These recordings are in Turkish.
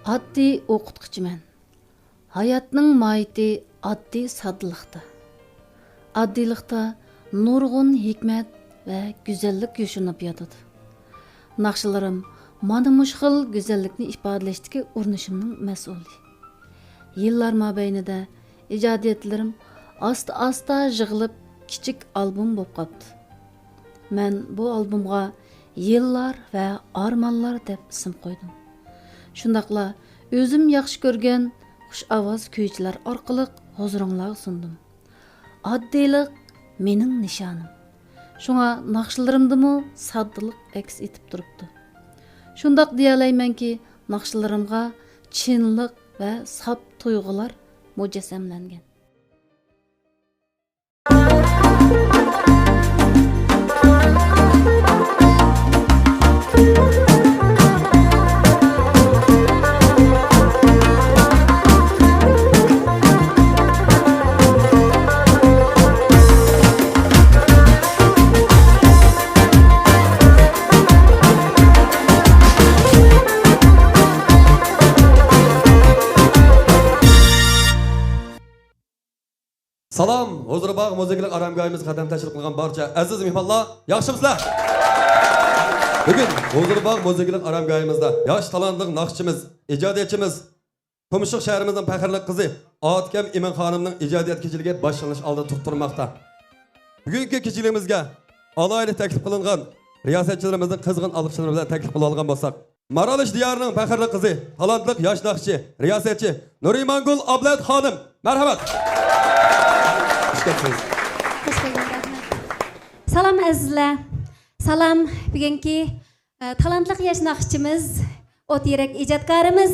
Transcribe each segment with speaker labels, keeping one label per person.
Speaker 1: Oddiy o'qituvchiman. Hayotning mohiyati oddiy soddaliqda. Oddiylikda nurg'un hikmat va go'zallik yoshinib yotadi. Naqshlarim mana mush xil go'zallikni ifodalashdagi urinishimning mas'uli. Yillar mobaynida ijodiyatlarim asta-asta yig'ilib kichik albom bo'lib qoldi. Men bu albomga yillar va armonlar deb ism qo'ydim. Shundaqla o'zim yaxshi ko'rgan xush ovoz kuychilar orqali huzuringlarga sundim. Oddiylik mening nishonim. Shunga naqshlarimdimi soddalik aks etib turibdi. Shundaq deyalaymanki, naqshlarimga chinlik va saf tuyg'ular mujassamlangan.
Speaker 2: Salam, Huzurbog' musiqalik aramgoyimizga qadam tashrif qilgan barcha aziz mehmonlar, yaxshimisizlar? Bugun Huzurbog' musiqalik aramgoyimizda yosh talantli naqshchimiz, ijodiyatchimiz, Tumshuq shahrimizning faxrli qizi Otkam Imin xonimning ijodiyat kechiligi boshlanish oldida turtirmoqda. Bugungi kechiligimizga alohida taklif qilingan riyosatchilarimizning qizg'in alqishlari bilan taklif qila olgan bo'lsak, Maralish diyorining faxrli qizi, talantli yosh naqshchi, riyosatchi Nurimangul Ablat xonim, marhamat.
Speaker 3: Salam azizlar. Salam bugungi talantli yosh naqshchimiz, o't yurak ijodkorimiz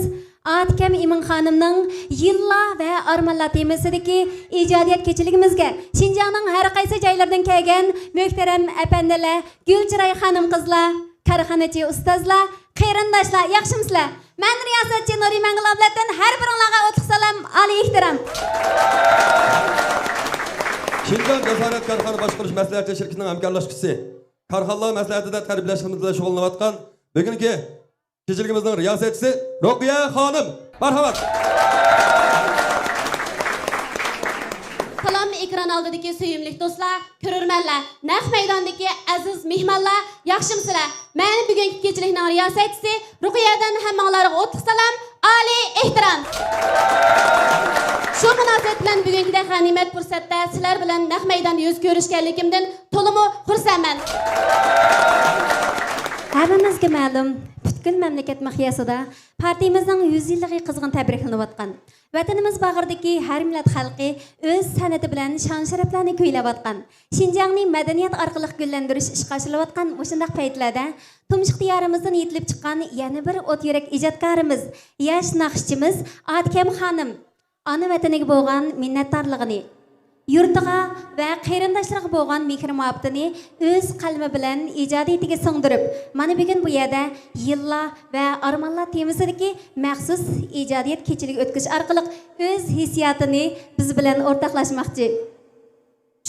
Speaker 3: Otkam Imin xonimning yillar va armonlar temasidagi ijodiyat kechiligimizga Xinjiangning har qaysi joylaridan kelgan muhtaram apandilar, gulchiroy xonim qizlar, korxonachi ustozlar, qarindoshlar, yaxshimisizlar? Men riyosatchi Nurimangul Ablatdan har biringizga o'tliq salom, oliy ehtirom.
Speaker 2: Xinjiang Jasorat korxona boshqarish maslahatchi shirkatining hamkorlashuvchisi, korxonalar maslahatida tarbiyalashimizda shug'ullanayotgan bugungi kechiligimizning riyosatchisi Ruqiya xonim, marhamat.
Speaker 4: Salam ekran oldidagi suyimli do'stlar, ko'rurmanlar, naq maydondagi aziz mehmonlar, yaxshimisizlar? Men bugungi kechilikning riyosatchisi Ruqiyadan hammanglarga o'tliq salom, oliy ehtirom. Shu munosabat bilan bugünkidek g'animat fursatda sizlar bilan naq maydonda yuz ko'rishganligimdan to'liq xursandman.
Speaker 3: Hammamizga ma'lum, butkul mamlakat miqyosida partiyamizning 100 yilligi qizg'in tabriklanayotgan. Vatanimiz bag'ridagi har millat xalqi o'z san'ati bilan shon-sharaflarni kuylayotgan. Xinjiangning madaniyat orqali gullantirish ishga oshilayotgan o'shundaq paytlarda Tumshuq diyorimizdan yetilib chiqqan yana bir o't yurak ijodkorimiz, yosh naqshchimiz Otkam xonim ana vataniga bo'lgan minnatdorligini, yurtiga va qarindoshlarga bo'lgan mehr-muhabbatini o'z qalbi bilan ijodiyatiga singdirib, mana bugun bu yerda yillar va armonlar temasidagi maxsus ijodiyat kechiligi o'tkazish orqali o'z hissiyotini biz bilan o'rtoqlashmoqchi.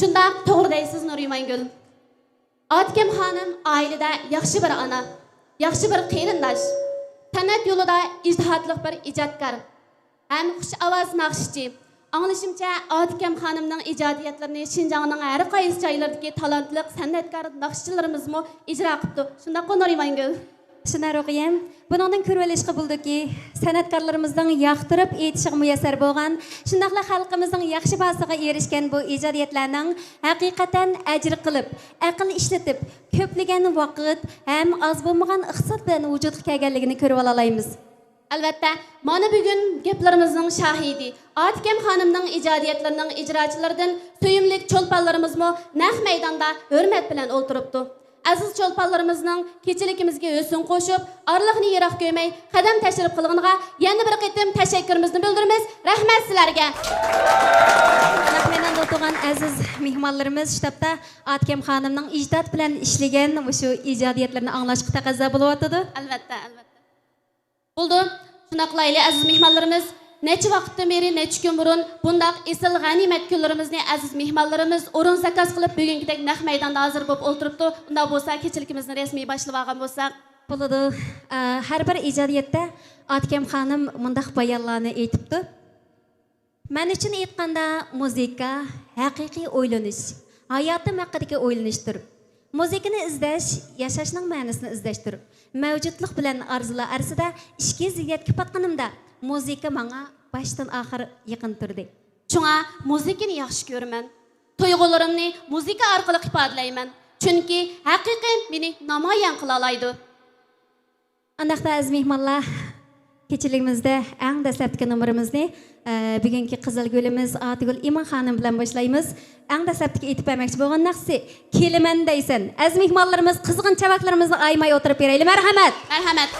Speaker 4: Shundoq to'g'ri deysiz Nurimangul. Otkam xonim oilada yaxshi bir ona, yaxshi bir qarindosh, san'at yo'lida ijtihadli bir ijodkor. Hem xush ovoz naqshchi. Anglashimcha Otkam xonimning ijodiyatlarini Xinjiangning har qaysi joylaridagi talantli san'atkor naqshchilarimizmi ijro qildi. Shundaqmi Nurimangul?
Speaker 3: Shuna Ruqiyam, buningdan ko'rib olishga bo'ldiki, san'atkorlarimizning yoqtirib aytishiga muyassar bo'lgan, shundaqla xalqimizning yaxshi bahosiga erishgan bu ijodiyatlarning haqiqatan ajr qilib, aql ishlatib, ko'plagan vaqt ham oz bo'lmagan iqtisod bilan vujudga kelganligini ko'rib olaymiz.
Speaker 4: Albatta, mana bugun gaplarimizning shahidi Otkam xonimning ijodiyatlarining ijrochilaridan suyimlik cho'lponlarimizmi naq maydonda hurmat bilan o'ltiribdi. Aziz cho'lponlarimizning kechiligimizga o'sin qo'shib, orliqni yiroq ko'may qadam tashrif qilganiga yana bir qitim tashakkurimizni bildiramiz. Rahmat sizlarga.
Speaker 3: Naq maydonda o'tirgan aziz mehmonlarimiz shtabda Otkam xonimning ijod bilan ishlagan shu ijodiyatlarini anglashga taqozo bo'layotdi.
Speaker 4: Albatta. Buldu, shunaqlayli aziz mehmonlarimiz, necha vaqtdan beri, necha kun burun bundaq esil g'animat kunlarimizni aziz mehmonlarimiz o'rin zakaz qilib bugungidek naq maydonda hozir bo'lib o'tiribdi. Unda bo'lsa, kechiligimizni rasmiy boshlab olgan bo'lsak,
Speaker 3: Bo'ladi. Har bir ijodiyatda Atkem xonim mundaq bayonlarni aytibdi. Men uchun aytganda muzika haqiqiy o'ylanish, hayotim haqidagi o'ylanishdir. Muzikani izlash yashashning ma'nosini izlashdir. Mavjudlik bilan orzular orasida ishga ziddiyatga patqanimda muzika menga boshdan oxir yaqin turdi.
Speaker 4: Şuna muzikani yaxshi ko'raman. Tuyg'ularimni muzika orqali ifodalayman. Chunki haqiqiy meni namoyon qila oladi.
Speaker 3: Andaqda aziz mehmonlar, kechiligimizda eng dastlabki nomerimizni bugungi qizil gulimiz Atigul Iman xonim bilan boshlaymiz. Eng dastlabki aytib bermoqchi bo'lgan narsa kelaman deysan. Aziz mehmonlarimiz qizg'in chavaklarimizni aymay o'tirib beraylik. Marhamat.
Speaker 4: Marhamat.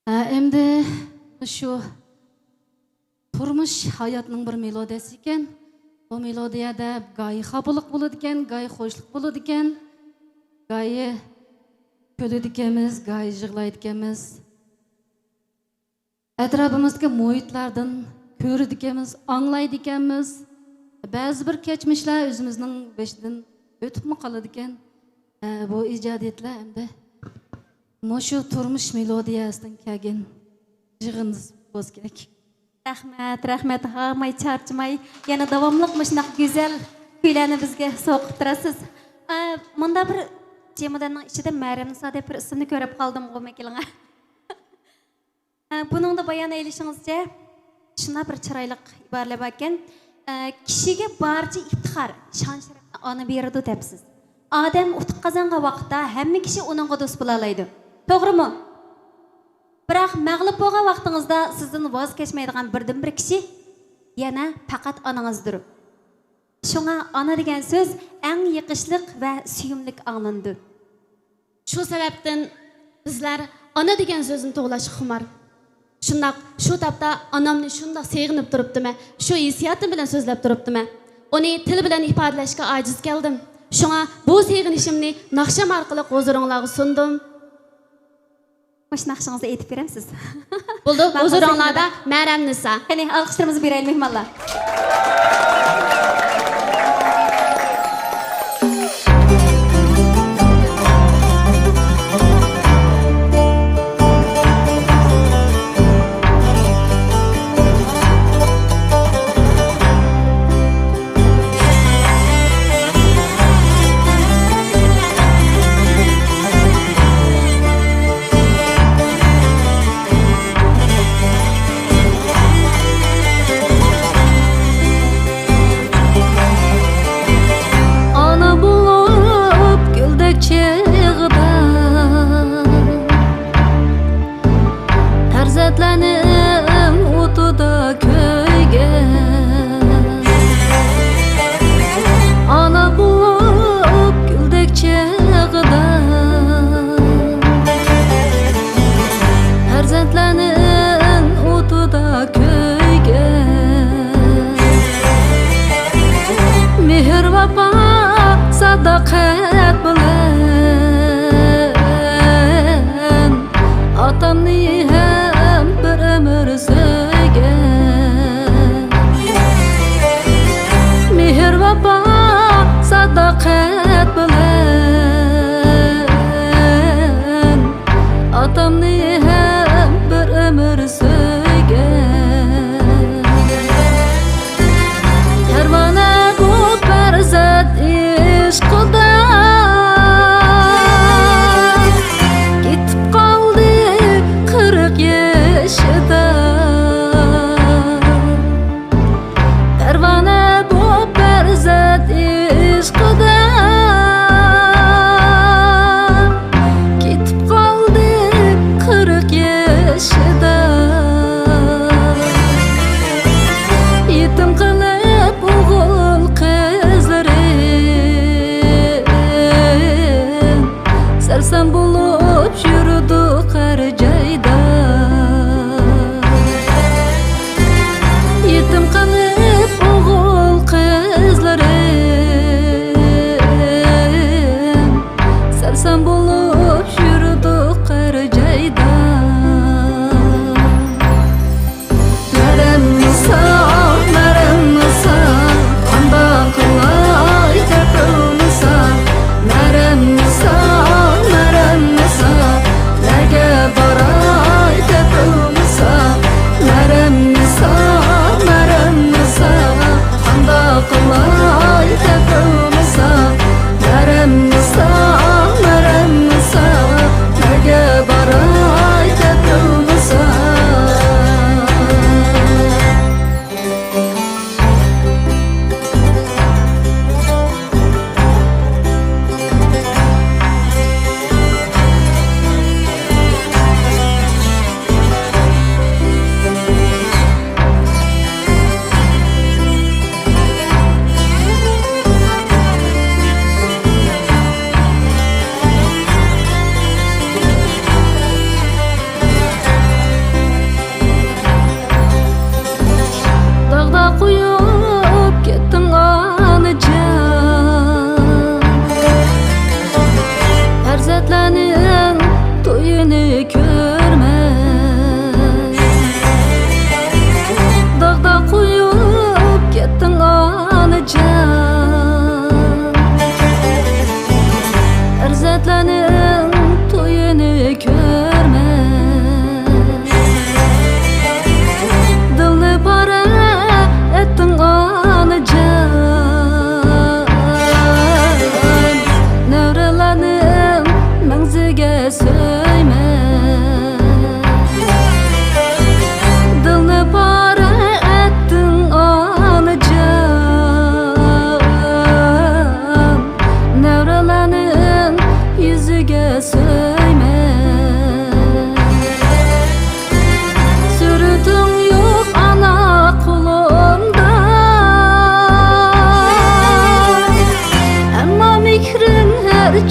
Speaker 1: Endi şu turmuş hayatning bir melodiyasi ekan. Bu melodiyada gayi xafalık bo'ladi ekan, gayi xo'shlik bo'ladi ekan, gayi kuladi ekanmiz, gayi yig'laydi ekanmiz. atrofimizdagi muhitlardan ko'radi ekanmiz, anglaydi ekanmiz. Ba'zi bir kechmishlar o'zimizning beshdan o'tibmi qoladi ekan. Bu ijodiyatlar endi shu turmush melodiyasidan kelgan yig'inimiz bo'lishi kerak.
Speaker 3: Rahmat, hamay charchmay, yana davomliq shunaq go'zal kuylarni bizga so'qib turasiz. Bunda bir jemadanning ichida Maryam Sodiq bir ismini ko'rib qoldim qo'makilinga. Buningda bayon eylishingizcha, shuna bir chiroyli iboralar bor ekan. Kishiga barcha iftixor, shon-sharafni ona beradi debsiz. Odam utuq qozongan vaqtda hamma kishi uningga do'st bo'la oladi. To'g'rimi? Biroq mag'lub bo'lgan vaqtingizda sizdan voz kechmaydigan birdan-bir kishi yana faqat onangizdir. Shunga ona degan so'z eng yiqishliq va suyumlik anglandi.
Speaker 4: Shu sababdan bizlar ona degan so'zni to'g'lash xumar. Shundoq shu tapda onamni shundoq sevginib turibdimi? Shu hissiyotim bilan so'zlab turibdimi? Uni til bilan ifodalashga ojiz keldim. Shunga bu sevginishimni naqsham orqali huzuringizga sundim.
Speaker 3: Mush naqshingizni aytib beramsiz?
Speaker 4: Bo'ldi, huzuringizda Maryam Nisa.
Speaker 3: Qani alqishlarimizni beraylik mehmonlar.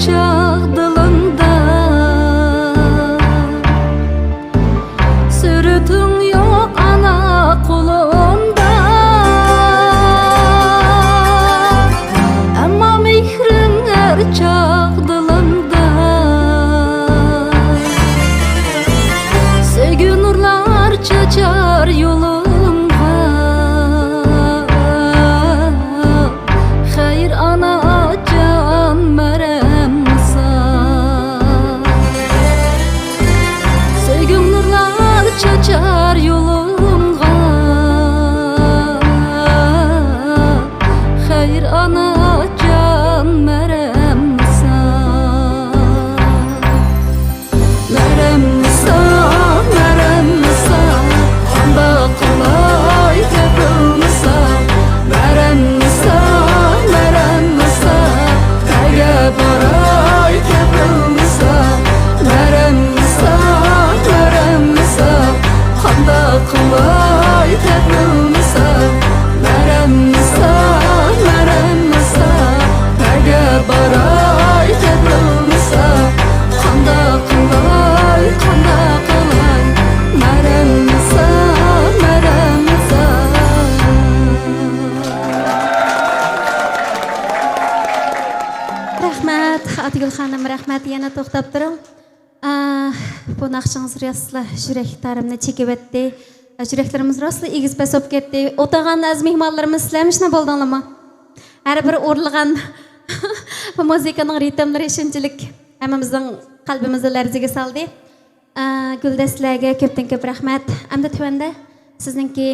Speaker 1: çağ dilinde Sürütün yok ana kulunda Ama mihrin her çağ dilinde Sevgi nurlar çaçar yolumga Hayır ana can merem misal Sevgi nurlar çaçar yolumga Hayır ana can merem misal Merem misal, merem misal Anda kolay tepilmisa Merem misal, merem misal Tege baray tepilmisa Merem misal, merem misal Anda kolay tepilmisa Merem misal, merem misal Tege baray tepilmisa Anda kolay, anda kolay Merem misal, merem misal
Speaker 3: Rahmat, Atigül xanım, rahmat. Yana to'xtab turing. Bu naqshingiz rostla yuraklarımni chekib o'tdi. Yuraklarimiz rostla egiz basib ketdi. O'tagan aziz mehmonlarimiz sizlarmishna bo'ldinglarmi? Har bir o'rlagan bu muzikaning ritmlari shunchalik hammamizning qalbimizni larzaga soldi. Guldaslarga ko'pdan ko'p rahmat. Hamda tuanda sizningki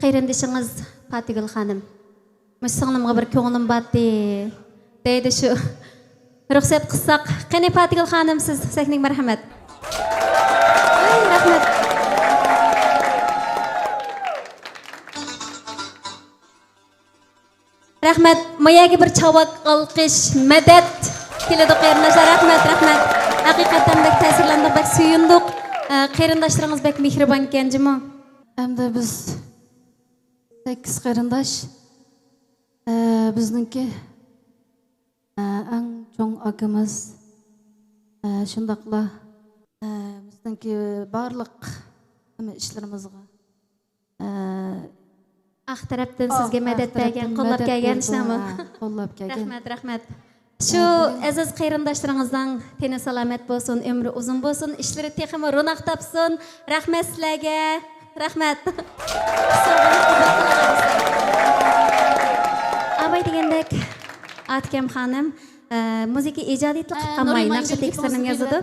Speaker 3: qayrindishingiz Atigül xanım. Musinglimga bir ko'nglim batdi. Deydi shu. Ruxsat qilsak, qani Atigül xanım siz sahnaga marhamat. Ay, rahmat. Rahmat. Mayaga bir chavak alqish, madad keladi qarindoshlar. Rahmat, rahmat. Haqiqatan bek ta'sirlandik, bek suyundik. Qarindoshlaringiz bek mehribon ekanjimi?
Speaker 1: Hamda biz 8 qarindosh bizningki eng cho'ng akamiz shundaqla bizningki barliq ishlarimizga
Speaker 3: Aq tarafdan sizga madad bergan, qo'llab kelgan ishnami?
Speaker 1: Qo'llab kelgan.
Speaker 3: Rahmat, rahmat. Shu aziz qarindoshlaringizdan teni salomat bo'lsin, umri uzun bo'lsin, ishlari texmi ro'naq topsin. Rahmat sizlarga. Rahmat. Abay degandek Atkem xanım muzika ijodiyatlik qilmay naqsha tekstlarini yozadi.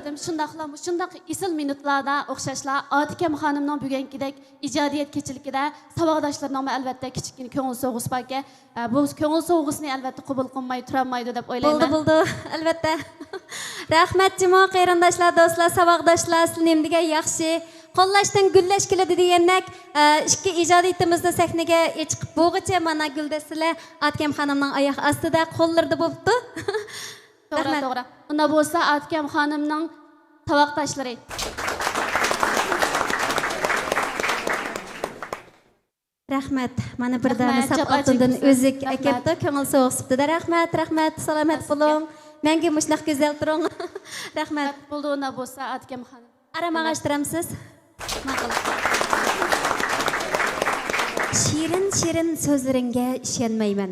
Speaker 4: Shundaq isil minutlarda o'xshashlar Atkem xonimning bugünkidek ijodiyat kechiligida saboqdoshlarimning albatta kichikgina ko'ngil so'g'isi bor ekan. Bu ko'ngil so'g'isini albatta qabul qilmay turolmaydi deb o'ylayman.
Speaker 3: Bo'ldi, albatta. Rahmat jimo qarindoshlar, do'stlar, saboqdoshlar, sizlarning degan yaxshi qo'llashdan gullash keladi degandek ikki ijodiyatimizni sahnaga chiqib bo'g'icha mana guldasizlar Atkem xonimning oyoq ostida qo'llarida bo'libdi.
Speaker 4: To'g'ri. Unda bo'lsa Atkem xonimning saboqdoshlari.
Speaker 3: Rahmat. Mana bir dona sap oltindan o'zik akabdi, ko'ngil so'g'isibdi. Rahmat, rahmat. Salomat bo'ling. Menga mushnaq go'zal turing. Rahmat.
Speaker 4: Bo'ldi, unda bo'lsa Atkem xonim.
Speaker 3: Aramag'ashtiramsiz? Ma'qul. Shirin so'zlaringga ishonmayman.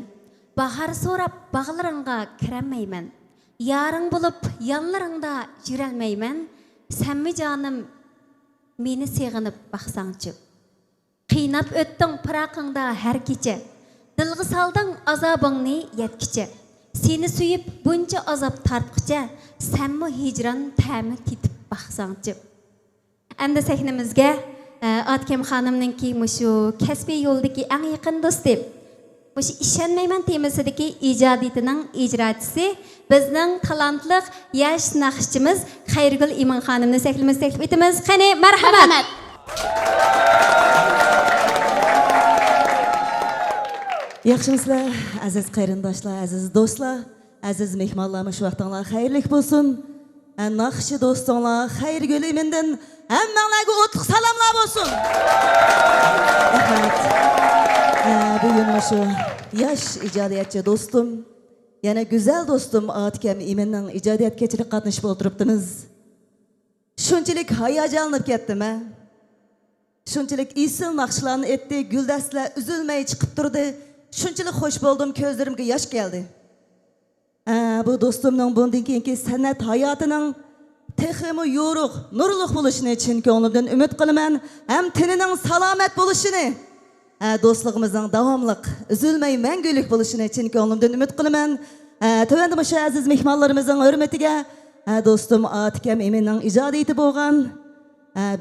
Speaker 3: Bahar so'rab bag'laringga kiramayman. Yaring bo'lib yonlaringda yurolmayman. Senmi jonim meni seg'inib baqsangchi. Qiynab o'tding piraqingda har kecha. Dilga solding azobingni yetkicha. Seni suyib buncha azob tartqicha. Senmi hijron ta'mi titib baqsangchi. Endi sahnamizga Atkem xonimninki mushu kasbiy yo'ldagi eng yaqin do'sti. Mushu ishonmayman temasidagi ijodiyatining ijrochisi, bizning talantli yosh naqshchimiz Xayrigul Iman xonimni sahnamizga taklif etamiz. Qani, marhamat.
Speaker 5: Yaxshimizlar, aziz qarindoshlar, aziz do'stlar, aziz mehmonlarimiz shu vaqtinglar xayrlik bo'lsin. Naqshi do'stinglar, Xayrigul Imandan hammanglarga o'tliq salomlar bo'lsin. Rahmat. Bugun shu yosh ijodiyatchi do'stim Yana güzel dostum Atkam İmenning ijodiyat kechirib qatnashib o'tiribdimiz. Shunchalik hayajonlanib ketdim ha. Shunchalik isil naqshlarni etdi, guldastlar uzilmay chiqib turdi. Shunchalik xush bo'ldim, ko'zlarimga yosh keldi. Bu dostumning bundan keyingi san'at hayotining texmi yo'ruq, nurliq bo'lishini chin ko'nglimdan umid qilaman, ham tenining salomat bo'lishini, do'stligimizning davomliq, uzilmay mangulik bo'lishini chin ko'nglimdan umid qilaman. Tövəndə məşə əziz mehmanlarımızın hürmətiga dostum Atkam Eminning ijodiyati bo'lgan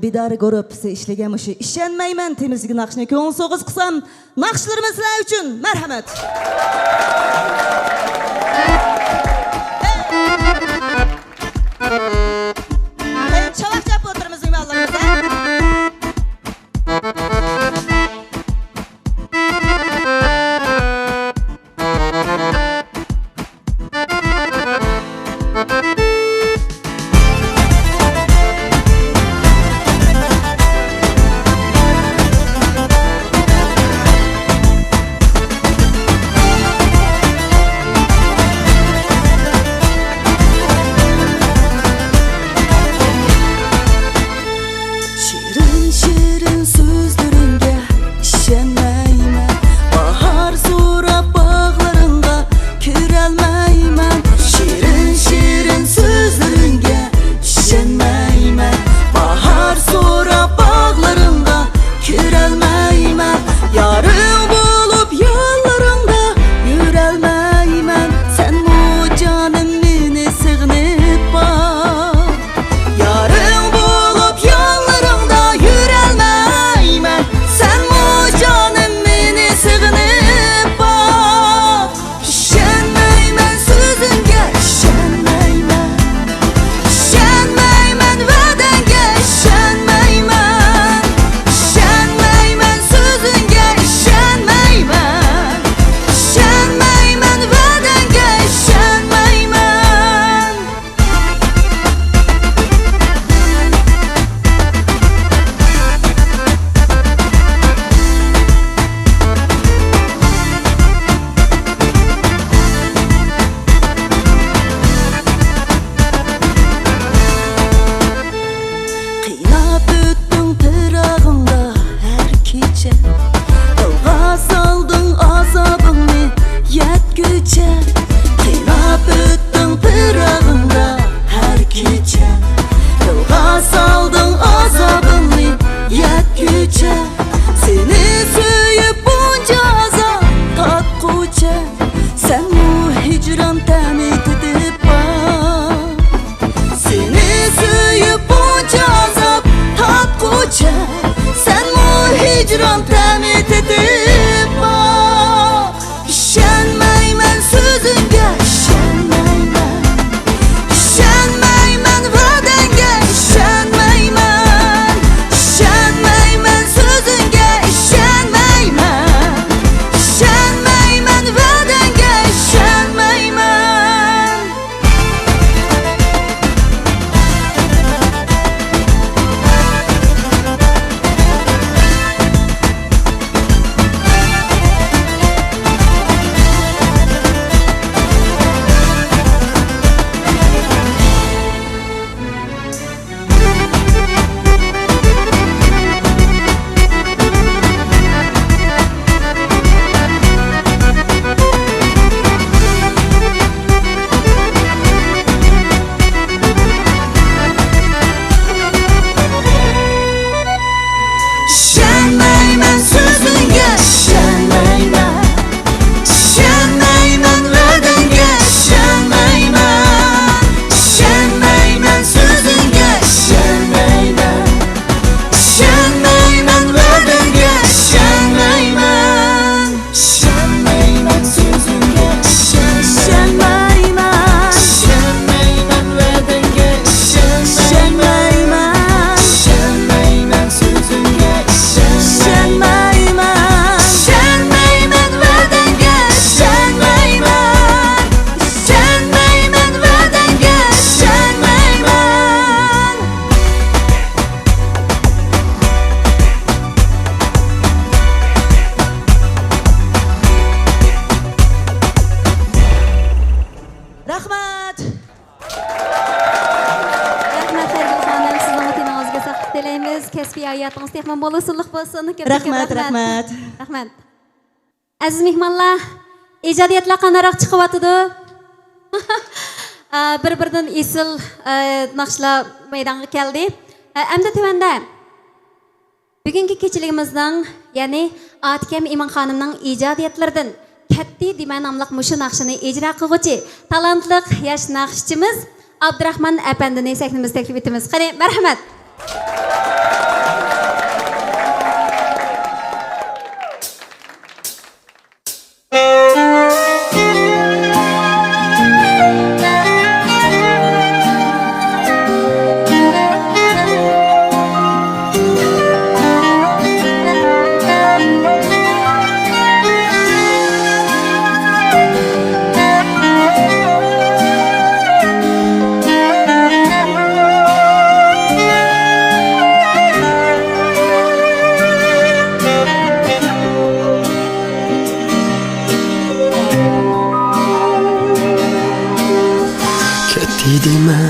Speaker 5: Bidar gruppasi ishlagan məşə ishonmayman temizlik naqshini ko'ngil so'g'iz qilsam, naqshlarimiz sizlar uchun marhamat. Çalaq chap o'tirmiz mehmonlarimiz. Hicran təmit edib bak. Şənməymen sözün
Speaker 3: kasbiy hayotınız texman bo'lasunliq bo'lsin. Ko'p
Speaker 5: Rahmat, rahmat.
Speaker 3: Rahmat. Aziz mehmonlar, ijodiyatlar qanaqroq chiqyapti? Bir-biridan esil naqshlar maydonga keldi. Endi tuvanda bugungi kechiligimizning, ya'ni Atkam Imonxonimning ijodiyatlaridan Katti Dima nomli mushu naqshini ijro qiluvchi talantli yosh naqshchimiz Abdurahmon apandini sahnimizga taklif etamiz. Qani, marhamat.
Speaker 6: Deme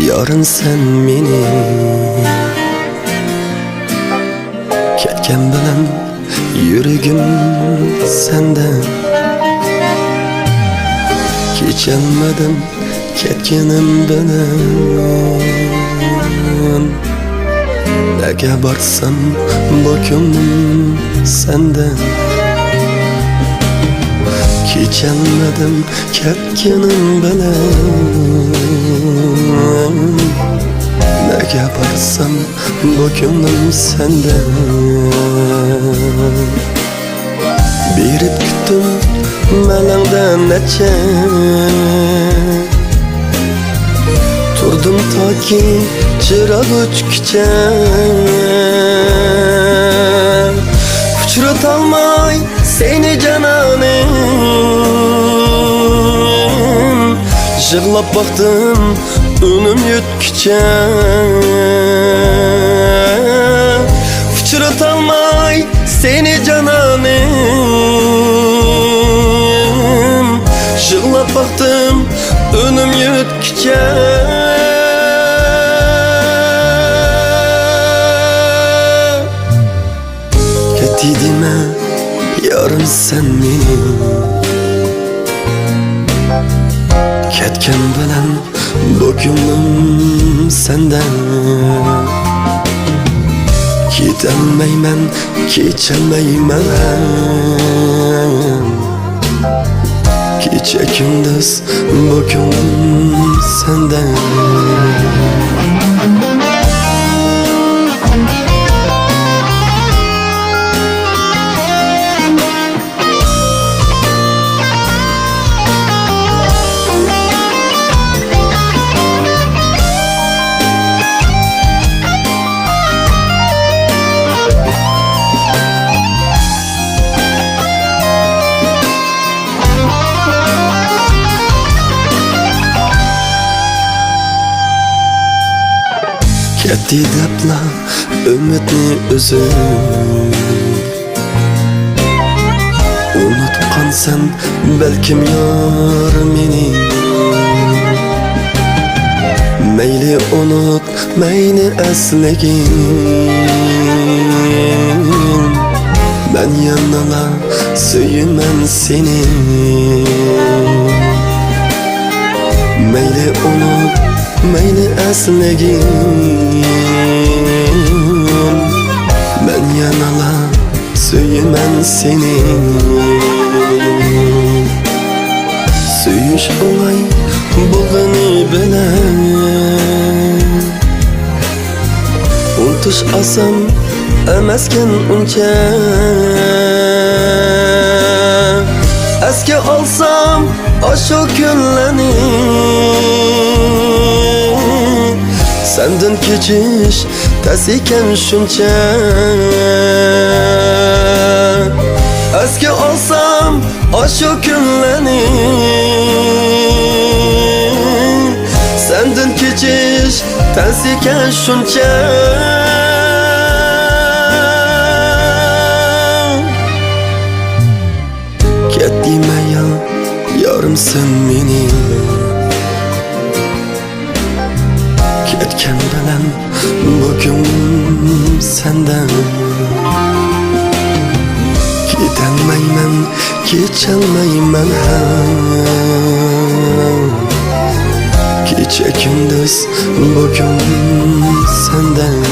Speaker 6: yarın sen meni ketken bilen yüreğim senden Geçemedim ketkenim bilen Nege barsam bakımım senden Geçemedim ketkenim bilen Nege barsam bakımım senden Berip küttüm melengden neçe Turdum ta ki çırak uçkıça Uçuratalmay seni cananım Jığlap baktım önüm yütküçe Uçuratalmay seni cananım Jığlap baktım önüm yütküçe Ketidime yarım sen meni Ketken bilen bugünüm senden Gidemeymen, geçemeymen Gece gündüz bugün senden Ketdi depla ümitni özüm Unutqansan belkim yar meni Meyli unut, meyli eslegin Ben yanına söyümen seni Meyli unut, meyli eslegin Ben yanala söyümen seni Söyüş olay bulgani bilen Unutuş asam emesken unca Eski olsam aşo günleni Senden keçiş tesiken şunca Eski olsam aşo günleni Senden keçiş tesiken şunca Ketdime ya yarım sen meni Etken bilen bugün senden Gidenmeymen, geçelmeymen Gece gündüz bugün senden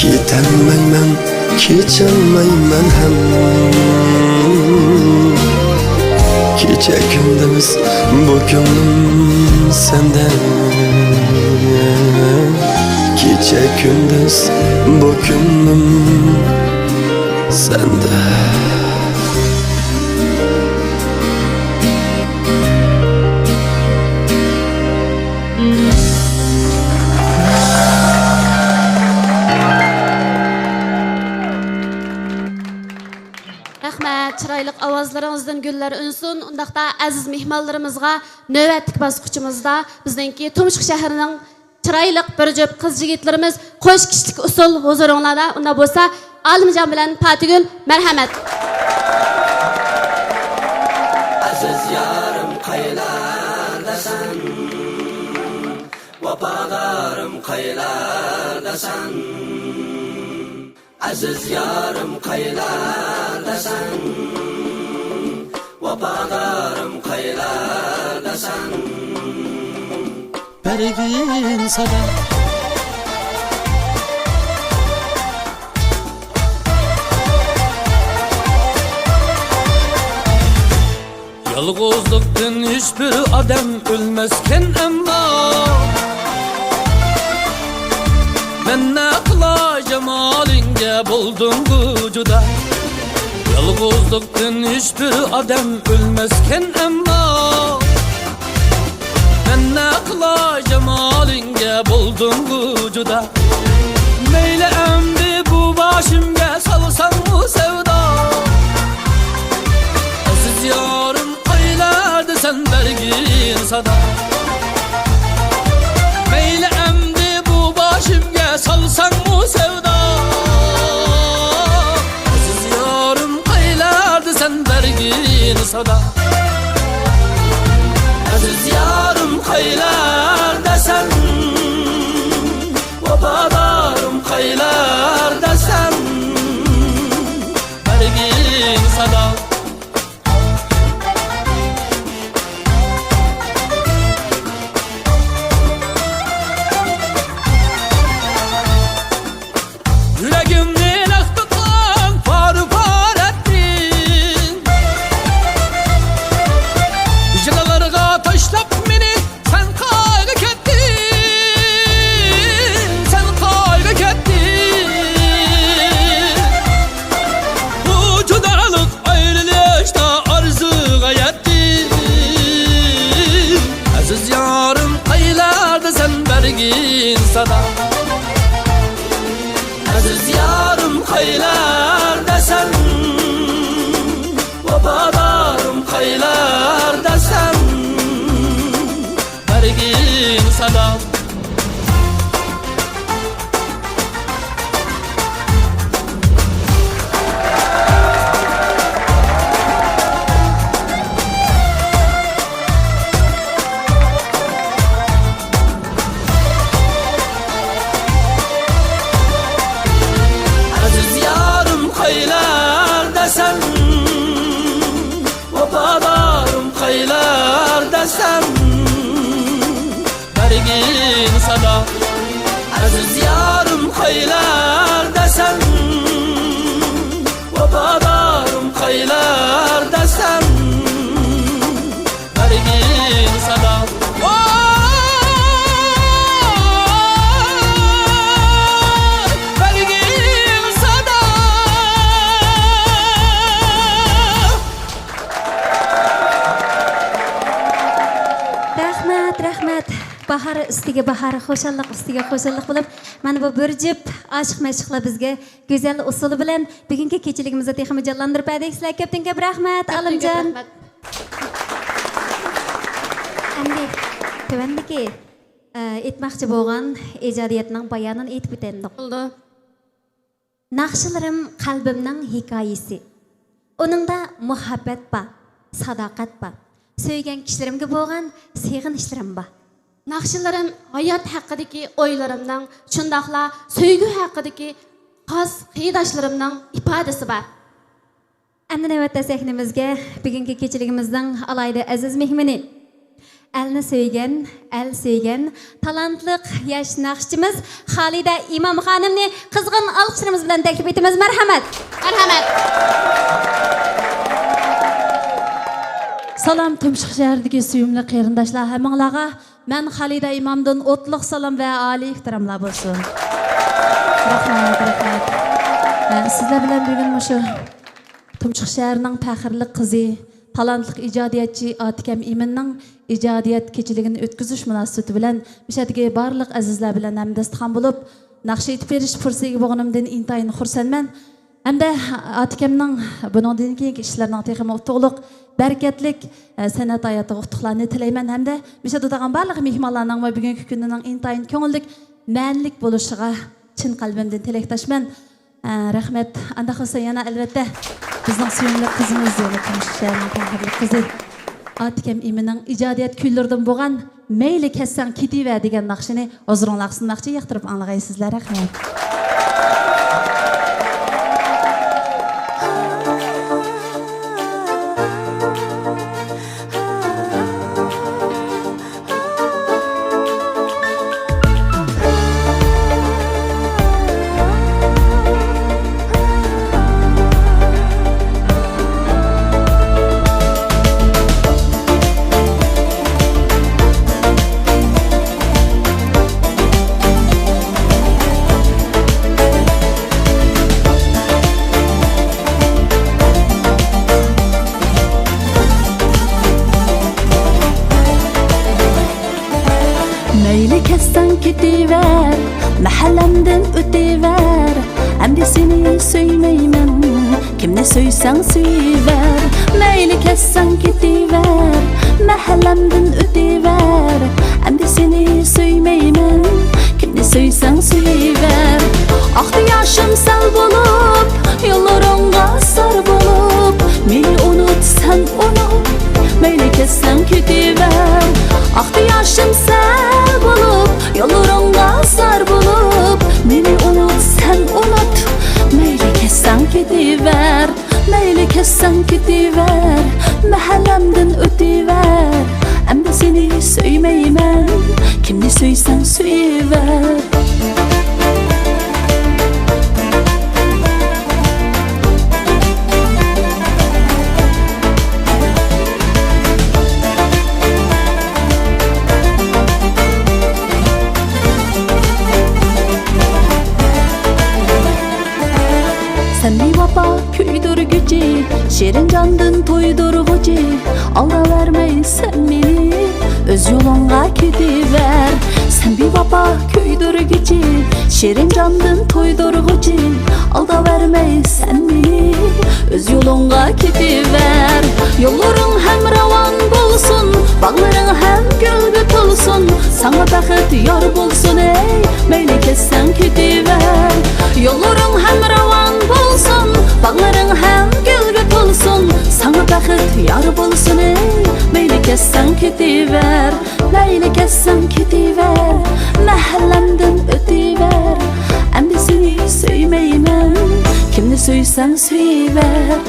Speaker 6: Gidenmeymen, geçelmeymen Gece gündüz bugün senden Gece gündüz bugünüm sende
Speaker 4: Rahmat, chiroyli ovozlaringizdan gullar unsin. Undaqda aziz mehmonlarimizga navbatdagi bosqichimizda bizningki Tumshuq shahrining chiroyli bir jup qiz yigitlarimiz qo'sh kishilik usul huzuringlarda. Unda bo'lsa, Alimjon bilan Patigul marhamat.
Speaker 6: Aziz yarim qaylardasan Vafadarim qaylardasan Aziz yarim qaylardasan Vafadarim qaylardasan Bergin sada
Speaker 7: Yalğızlıktan hiçbir adam ölmezken ama Ben ne kıla cemalinge buldum vücuda Yalğızlıktan hiçbir adam ölmezken ama Ben ne kıla cemalinge buldum vücuda Meyle emdi bu başımga salsan mı sevda Aziz yarım qaylarda sen bergin sada Meyle emdi bu başımga salsan mı sevda Aziz yarım qaylarda sen bergin sada Aziz yarım qaylarda sen Vafadarım qaylarda sen Bergin sada Yüreğimden aktıklan far ettin Yılalarga taşlap beni sen kaygı kettin Sen kaygı kettin Bu judalık ayrılışta arzuga yetti Aziz yarım qaylarda sen bergin sada Aziz yarım qaylarda sen Vafadarım qaylarda sen Bergin sada Aziz yarım qaylarda sen Vafadarım qaylarda sen Bergin sada Aziz yarım qaylarda sen Vafadarım qaylarda sen Bergin sada Bergin sada
Speaker 3: Rahmat. Bahar üstüge bahar, xo'shalliq üstüge xo'shalliq bo'lib, mana bu bir jup oshiq mashqlar bizga go'zal usuli bilan bugungi kechiligimizni texmi jonlantirib berdik. Sizlarga ko'pdan ko'p rahmat, Alimjon. Endi tuvandiki etmoqchi bo'lgan ijodiyatning bayonini aytib o'taylik.
Speaker 4: Oldu.
Speaker 3: Naqshlarim qalbimning hikoyasi. Uningda muhabbat bor, sadoqat bor. Söygen kişilerimge boğan sevgin işlerim bor.
Speaker 4: Naqşılarım hayat haqqidagi o'ylarimning, shundaqla sevgi haqqidagi xos qiydaşlarımning ifodasi bor.
Speaker 3: Endi navbatda sahnamizga bugungi kechiligimizning alayda aziz mehmoni, elni sevgan, el sevgan, talantliq yosh naqshchimiz Xolida Imom xonimni qizg'in olqishlarimiz bilan taklif etamiz. Marhamat.
Speaker 4: Marhamat.
Speaker 1: Salam Tumshuq shahridagi suyumli qarindoshlar hammanglarga men Xolida Imomdan o'tliq salom va oliy ehtiromlar bo'lsin. Rahmat. Sizlar bilan bugun shu Tumshuq shahrining faxrli qizi, talantli ijodiyatchi Otikam Iminning ijodiyat kechiligini o'tkazish munosabati bilan mishadagi barliq azizlar bilan hamdastxon bo'lib, naqsh etib berish fursatiga bo'lganimdan intayin xursandman. Hamda Otikamning buningdan keyingi ishlarining texnik to'liq bereketlik san'at hayotiga utuqlarni tilayman. Hamda mishada turgan barliq mehmonlarning va bugungi kunining intayin ko'ngillik, ma'nilik bo'lishiga chin qalbimdan tilakdoshman. Rahmat. Anda bo'lsa yana albatta bizning suyumli qizimiz Tumshuq shahrining faxrli qizi Otikam Iminning ijodiyat kunlaridan bo'lgan mayli kassang ketiver degan naqshini hozironglar sunmoqchi, yoqtirib anglaysizlar. Rahmat.
Speaker 8: Meyli kessen ketiver, mahallemden ötever. Hem de seni söyleyemem, kimne söysen söyler. Meyli kessen ketiver, mahallemden ötever. Hem de seni söyleyemem, kimne söysen söyler. Aktı yaşım sel bulup, yollarınga sar bulup. Beni unut sen unut, meyli kessen ketiver. Aktı yaşım sel bulup, yollarınga sar bulup. Beni unut sen unut, meyli kessen ketiver. Meyli kessen ketiver, mahallemden ötever. Hem de seni söyleyemem, kimni söysen söyler. Sen bir vapa köydürgücü, şirin candın toydurgucu. Alda vermeyin sen beni, öz yolunga gidiver. Sen bir vapa köydürgücü, şirin candın toydurgucu. Alda vermeyin sen beni, öz yolunga gidiver. Yolların hem ravan bulsun, bağların hem gölge tulsun. Sana baxit yar bulsun ey, meyli kessen gidiver. Yolların hem ravan bulsun, bağların hem gölge tulsun. Sana baxit yar bulsun ey, meyli kessen gidiver. Meyli kessen gidiver, mahallemden ötever. Hem de seni söyleyemem, kimni söysen söyler.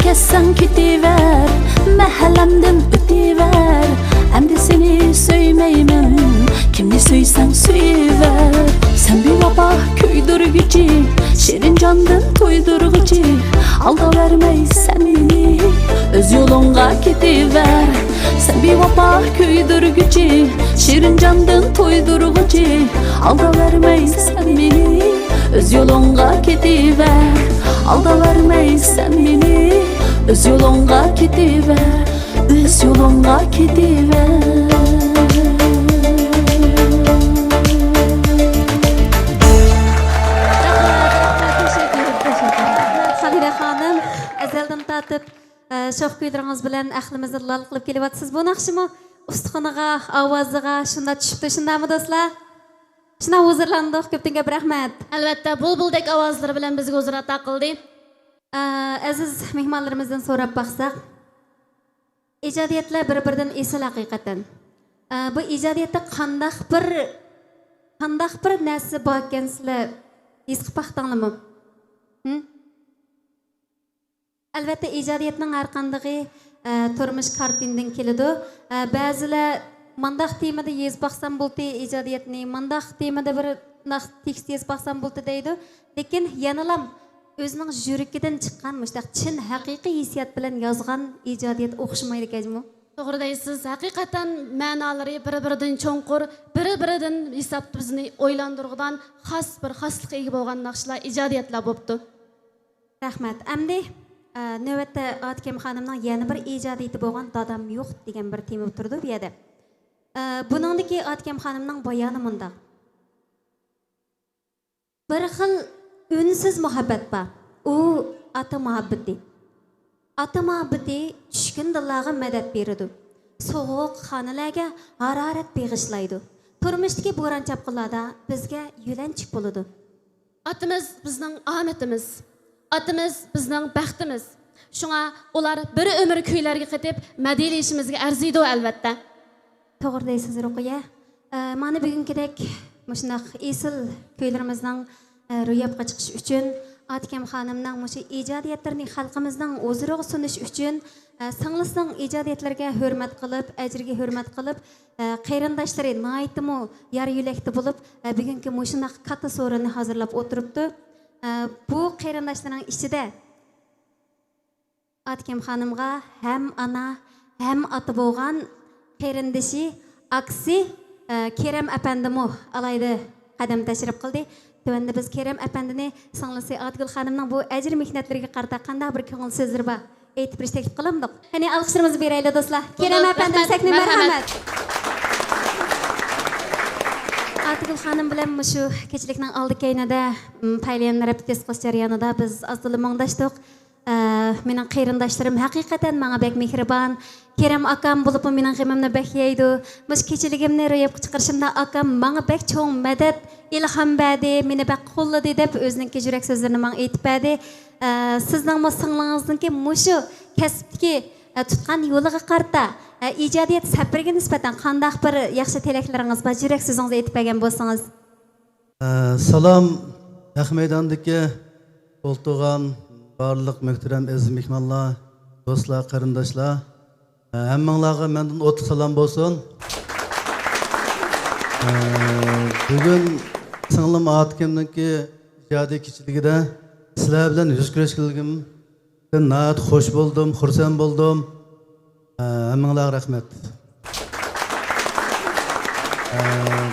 Speaker 8: Kessen ketiver, mahallemden ötever. Hem de seni söyleyemem, kimni söysen söyler. Sen bir vapa ketiver. Sen bir vapa köydürgücü, şirin candın toydurgucu. Alda vermeysen beni, öz yolunga ketiver. Alda vermeysen beni, öz yolunga ketiver. Öz yolunga ketiver.
Speaker 3: Halide Hanım, ezelden tatıp şoq kuylarınız bilen aklımızı lal qılıp kelyapsız. Bu naqşımı ustixanaga, avazıga şunda tushibdi, shundami do'stlar? Shuna huzurlandik, ko'pdan ko'p rahmat.
Speaker 4: Albatta, bulbuldek ovozlari bilan bizga huzur ato qildi.
Speaker 3: Aziz mehmonlarimizdan so'rab baqsaq, ijodiyatlar bir-biridan esil haqiqatan. Bu ijodiyatda qandaq bir narsa bor ekan sizlar his qilib baqdinglarmi? Albatta ijodiyatning har qanday turmush kartindan keladi. Ba'zilar mandaq temada yezib baqsam bo'ldi ijodiyatni, mandaq temada bir tekst yezib baqsam bo'ldi deydi. Lekin yanalam o'zining yuragidan chiqqan mushtaq chin haqiqiy hissiyat bilan yozgan ijodiyat o'xshamaydi ekanmi?
Speaker 4: To'g'ri deysiz. Haqiqatan ma'nolari bir-biridan cho'nqur, bir-biridan hisob bizni o'ylantirgan xos bir xoslikqa ega bo'lgan naqshlar, ijodiyatlar bo'pti.
Speaker 3: Rahmat. Endi navbatda Atkem xonimning yana bir ijodiyati bo'lgan Dadam yo'q degan bir tema o'tirdi bu yerda. Buningdagi Atkem xonimning bayoni bunda. Bir xil unsiz muhabbat bor. U ota muhabbati. Ota muhabbati tushkun dillarga madad beradi. So'g'uq xonalarga harorat beg'ishlaydi. Turmushdagi bo'ron chapqinlarda bizga yo'lanchik bo'ladi.
Speaker 4: Atimiz bizning omadimiz. Atimiz bizning baxtimiz. Shunga ular bir umr kuylarga qetib madilishimizga arziydi albatta.
Speaker 3: To'g'ri deysiz Ruqiya. Mana bugünkidek mushunaq esil kuylarimizning ro'yobga chiqish uchun Atkem xonimning mushu ijodiyatlarini xalqimizning o'ziriga sunish uchun singlisining ijodiyatlariga hurmat qilib, ajriga hurmat qilib, qarindoshlari noyitimi yar yo'lakda bo'lib, bugungi mushunaq katta so'rinni hozirlab o'tiribdi. Bu qarindoshlarning ichida Atkem xonimga ham ana, ham ota bo'lgan qarindoshi, aksi Kerem apandimi alayda qadam tashrif qildi. Tövende biz Kerem apandini singlisi Atgul xonimning bu ajr mehnatlariga qarata qanday bir ko'ngil so'zlar bor aytib berish taklif qilamdik. Qani alqishlarimizni beraylik do'stlar. Kerem apandim sakni marhamat. Atgul xonim bilan shu kechilikning oldi keynida paylayan repetitsiya qilish jarayonida biz azdili mangdashdik. Mening qarindoshlarim haqiqatan menga bek mehribon. Kerem akam bo'lib mening g'imimni bek yeydi. Mush kechiligimni ro'yobga chiqarishimda akam menga bek cho'ng madad ilhom berdi, meni bek qo'lladi deb o'zining yurak so'zlarini menga aytib berdi. Sizning singlingizningki mushu kasbdagi tutgan yo'liga qarta ijodiyat safariga nisbatan qanday bir yaxshi tilaklaringiz bor, yurak so'zingizni aytib bergan bo'lsangiz.
Speaker 9: Salam Ahmedandagi o'ltirgan barliq muhtaram aziz mehmonlar, do'stlar, qarindoshlar, hammanglarga mendan o'tib salom bo'lsin. Bugun singlim Atkemningki ijodiy kechiligida sizlar bilan yuz ko'rishganligimdan nat xush bo'ldim, xursand bo'ldim. Hammanglarga rahmat.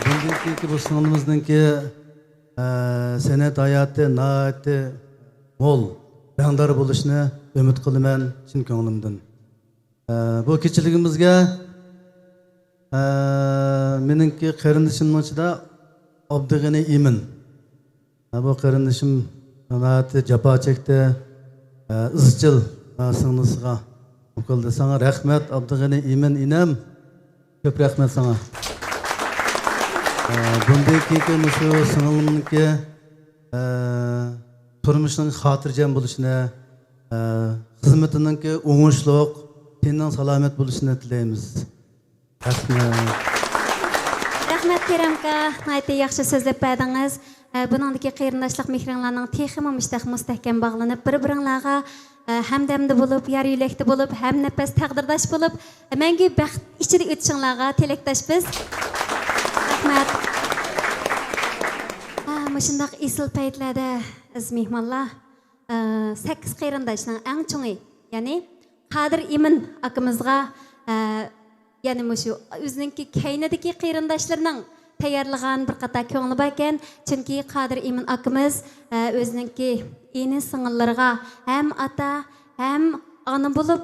Speaker 9: Bundan keyingi bu singlimizninki san'at hayoti nati mo'l rangdor bo'lishini umid qilaman chin ko'nglimdan. Bu kechiligimizga meningki qarindishimning ichida Abdug'ani Imin. Bu qarindishim nati jafo chekdi, izchil singlisiga o'qildi. Sana rahmat Abdug'ani Imin inam. Ko'p rahmat sana. Bundan keyin shu singlimningki turmushining xotirjam bo'lishini, xizmatiningki o'ngishliq, tenang salomat bo'lishini tilaymiz.
Speaker 3: Rahmat Keremka, nayta yaxshi so'zlab berdingiz. Buningdagi qarindoshlik mehringlarning texmi mustahkam bog'lanib, bir-biringlarga hamdamda bo'lib, yar yo'lakda bo'lib, ham nafas taqdirdosh bo'lib, mangu baxt ichida o'tishinglarga tilakdoshmiz. Rahmat. Shundaq esil paytlarda aziz mehmonlar, 8 qarindoshning eng cho'ngi, ya'ni Kadir İmin akımızga yani şu özünki keynedeki kıyırındaşlarının tayarlagan bir kata köңlü baken. Çünkü Kadir İmin akımız özünki yeni sыңылlarga hem ata hem ana bulup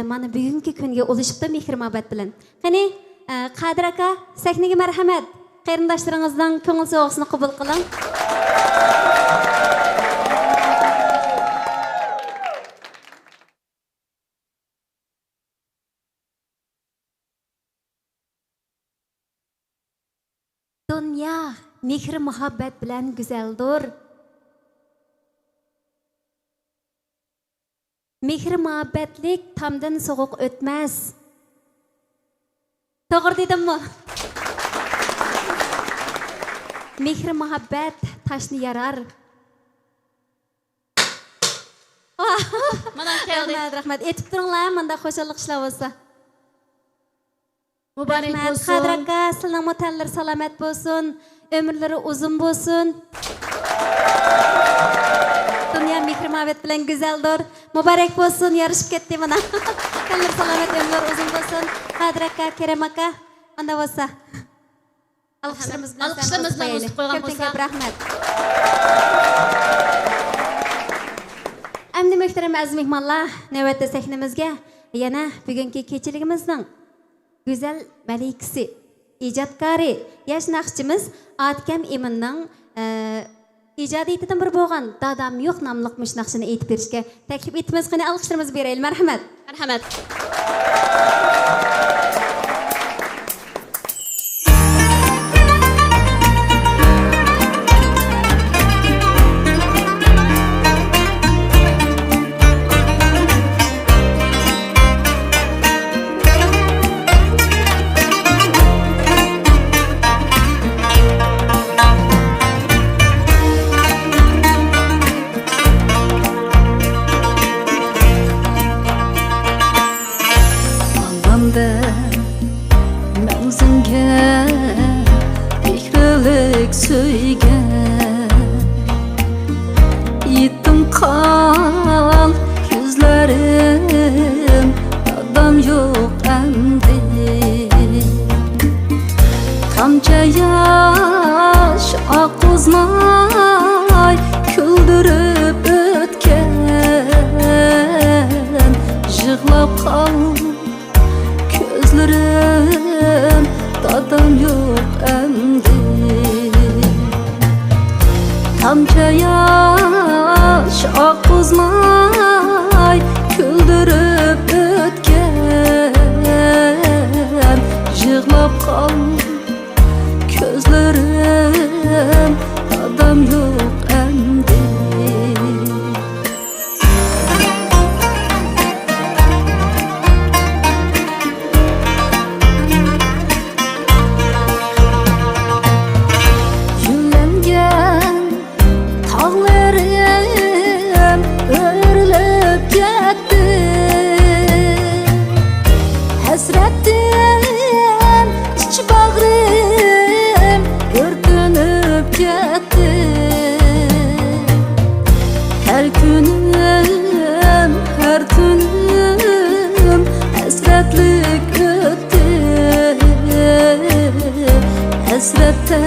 Speaker 3: mana bugünkü künge oluşup da mehir-muhabbat bilen. Qani Kadir aka sahnege merhamet. Kıyırındaşlarınızdan köңül soğuqsunu qabul qılın. Dünya mehr muhabbet bilen güzeldir. Mehr muhabbetlik tamdan soğuk ötmez. Doğru dedim mi? Mehr muhabbet taşını yarar.
Speaker 4: Mana keldi.
Speaker 3: Rahmat. Etip durunglar, manda hoşallık işler olsa.
Speaker 4: Mübarek
Speaker 3: Rahmat.
Speaker 4: olsun.
Speaker 3: Kadir aka, sizning mutallar salomat bo'lsin, ömürleri uzun bo'lsin. Dünya mehr muhabbet bilen güzeldir. Mübarek bo'lsin, yarışıp ketdi mana. Mutallar salomat, ömürler uzun bo'lsin. Kadir aka, Kerem aka, manda bo'lsa. Alkışlarımız bilen
Speaker 4: o'sib qo'ygan bo'lsa.
Speaker 3: Rahmat. Endi muhtaram aziz mehmonlar, navbatda sahnamizga yana bugungi kechiligimizning güzel malikasi, ijodkori, yosh naqshchimiz Atkem Iminning ijodiyatidan bir bo'lgan Dadam yo'q nomli naqshini aytib berishga taklif etamiz. Qani alqishlarimizni beraylik. Marhamat.
Speaker 4: Marhamat.
Speaker 8: Yettim kal yüzlerim, adam yok endi. Tamca yaş akızmay küldürüp ötken. Jığlap kal gözlerim, dadam yok endi. Tamca yaş akızmay küldürüp ötken. Jığlap kal gözlerim, adam yok endi. Hasretim iç bağrım örtünüp gitti. Her günüm, her tünüm hasretlik öttü. Hasrette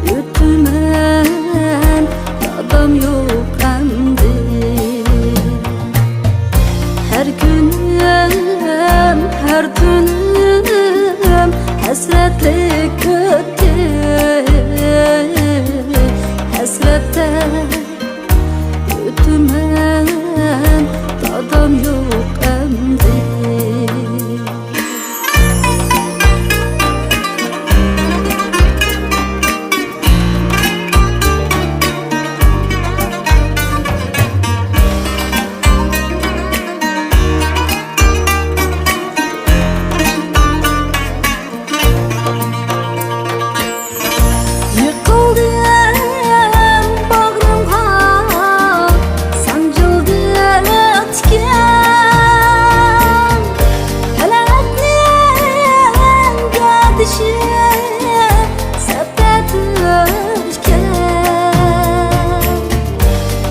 Speaker 8: ötümen adam yok endi. Her günüm, her tünüm hasretlik öttü. Hasrette ötümen adam yok endi.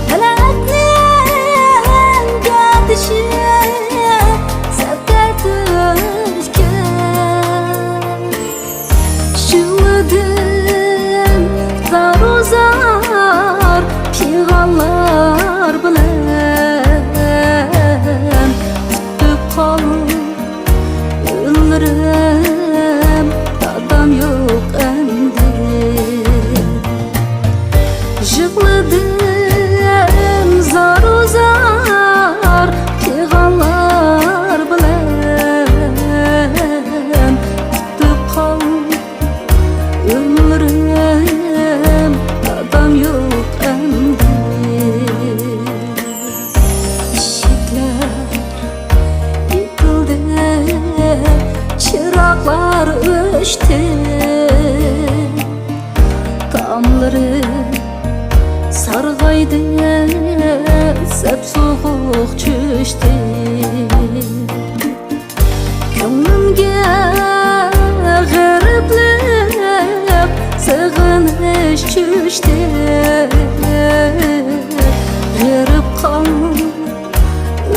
Speaker 8: Helaknen gardişim düştü. Kamları sargaydı, sep soğuk çüştü. Könglimge gariplep sığınış çüştü. Garip kaldım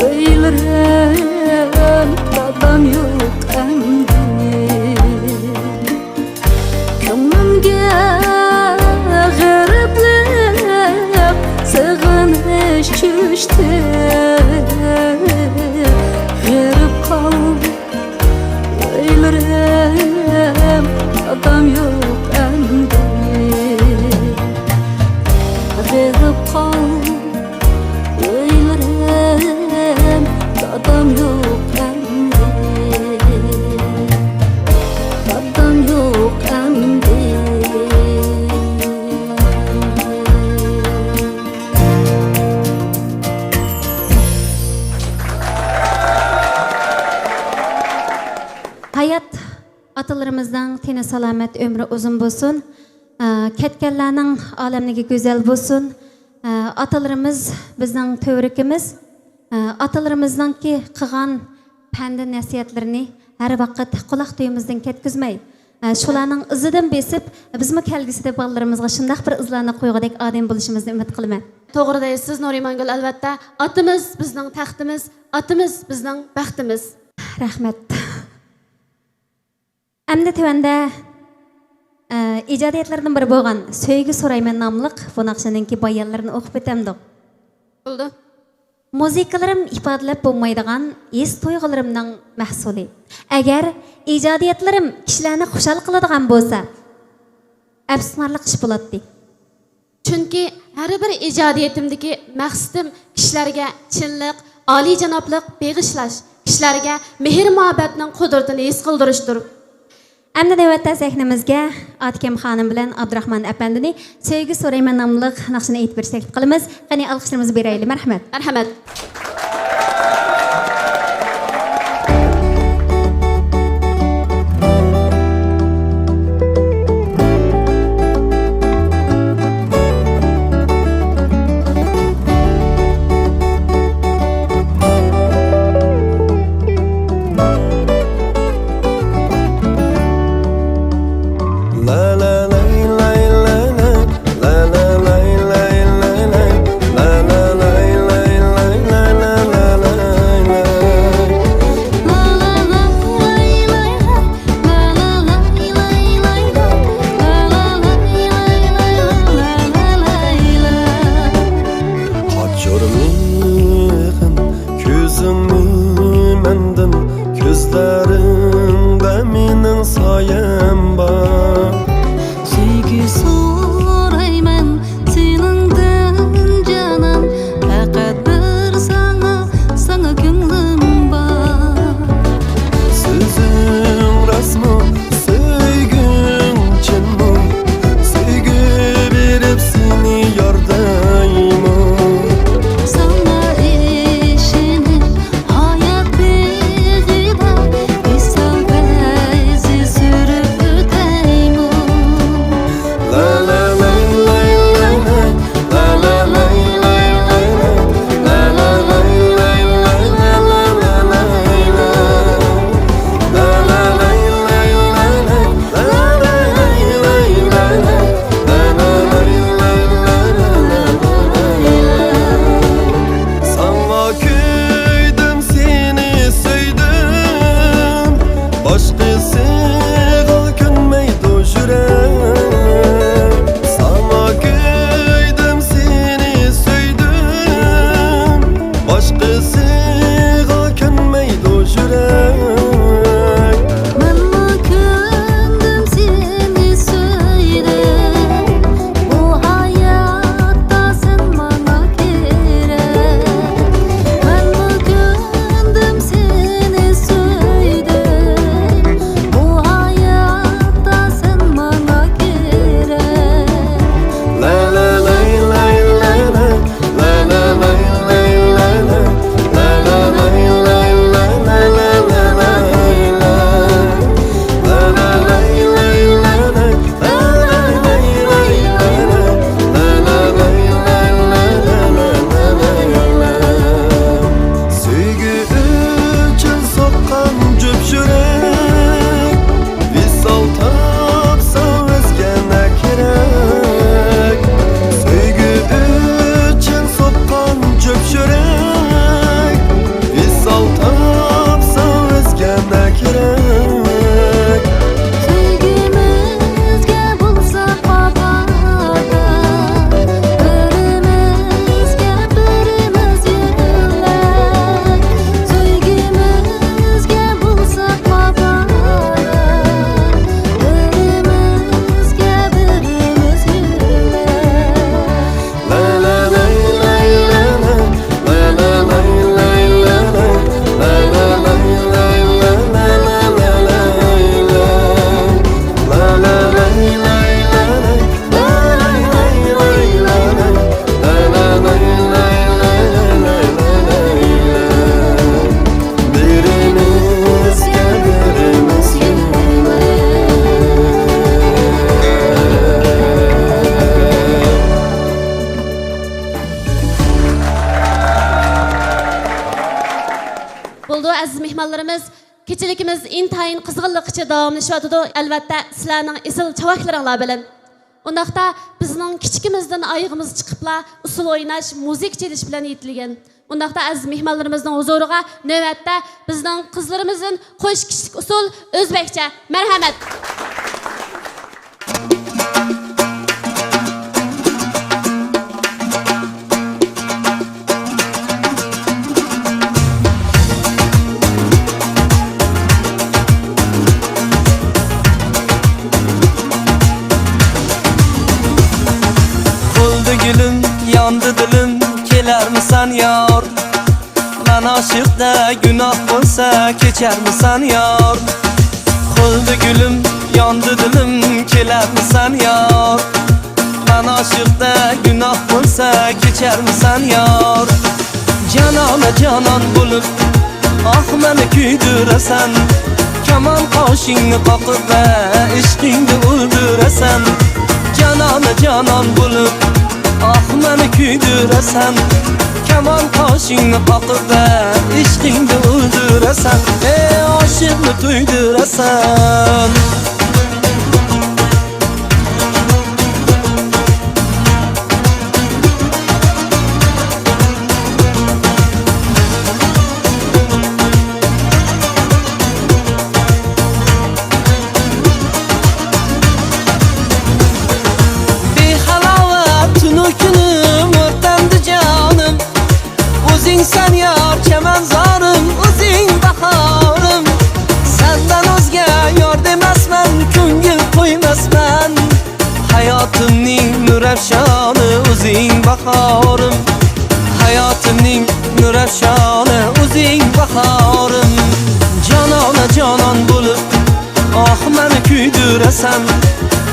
Speaker 8: öylürem, dadam yok endi. Könglimge gariplep sığınış çüştü. Garip kaldım öylürem, dadam yok endi. Garip kaldım öylürem, dadam yok endi. Dadam yok endi.
Speaker 3: Hayat atalarımızdan tene salamet ömrü uzun bulsun. Ketkenlerinin alemdeki güzel bulsun. Atalarımız bizden tövrükimiz. Atalarımızdan ki kıgan pəndi nəsiyyətlərini her vakit kulak duyumuzdan ketkizmey. Şularning izidan besip bizmi kelgiside balalarımızga şundaq bir izlarni qo'ygudek odam bo'lishimizni umid qilaman.
Speaker 4: To'g'ri deysiz Nuriymangul, albatta. Atimiz bizning taxtimiz, atimiz bizning baxtimiz.
Speaker 3: Rahmat. Endi tövende ijodiyatlardan biri bo'lgan Söygü Sorayman nomliq bu naqshaninki bayanlarini o'qib o'tamdik.
Speaker 4: Bo'ldi.
Speaker 3: Muzikalarim ifodalab bo'lmaydigan his tuyg'ularimning mahsuli. Agar ijodiyatlarim kishilarni xushal qiladigan bo'lsa, afsuslanarli ish bo'ladi.
Speaker 4: Chunki har bir ijodiyatimdagi maqsadim kishilarga chinlik, oliyjanoblik beg'ishlash, kishilarga mehr-muhabbatning qudratini his qildirishdir.
Speaker 3: Endi navbatda sahnamizga Atkem xonim bilan Abdurahmon apandini Söygü Sorayman nomliq naqshini aytib berish taklif qilamiz. Qani alqishlarimizni beraylik. Marhamat.
Speaker 4: Marhamat.
Speaker 6: La la la la la la la la la la la la la la
Speaker 4: mehmonlarimiz kechilikimiz intayin qizg'inliqcha davomlashyotidi. Albatta, sizlarning esil chavaklaringlar bilan. Undaqda bizning kichikimizdan oyog'imiz chiqibla usul o'ynash, muzik chelish bilan yetilgan. Undaqda aziz mehmonlarimizning huzuriga navbatda bizning qizlarimizning qo'sh kishilik usul o'zbekcha. Marhamat.
Speaker 10: Gülüm, yandı dilim, keler misan yar? Ben aşıkta günah olsa keçer misan yar? Oldu gülüm, yandı dilim, keler misan yar? Ben aşıkta günah olsa keçer misan yar? Canana canan bulup, ah beni küydüresen, keman kaşını kakıp ve işkini öldüresen. Canana canan bulup, ah beni küydüresen, keman kaşını kakıp ve işkini öldüresen. Aşığını duyduresen. Sen yar kemen zarım, uzin baharım. Senden özge yar demezmen, küngül koymazmen. Hayatımın nurefşanı, uzin baharım. Hayatımın nurefşanı, uzin baharım. Canana canan bulup, ah beni küydüresen,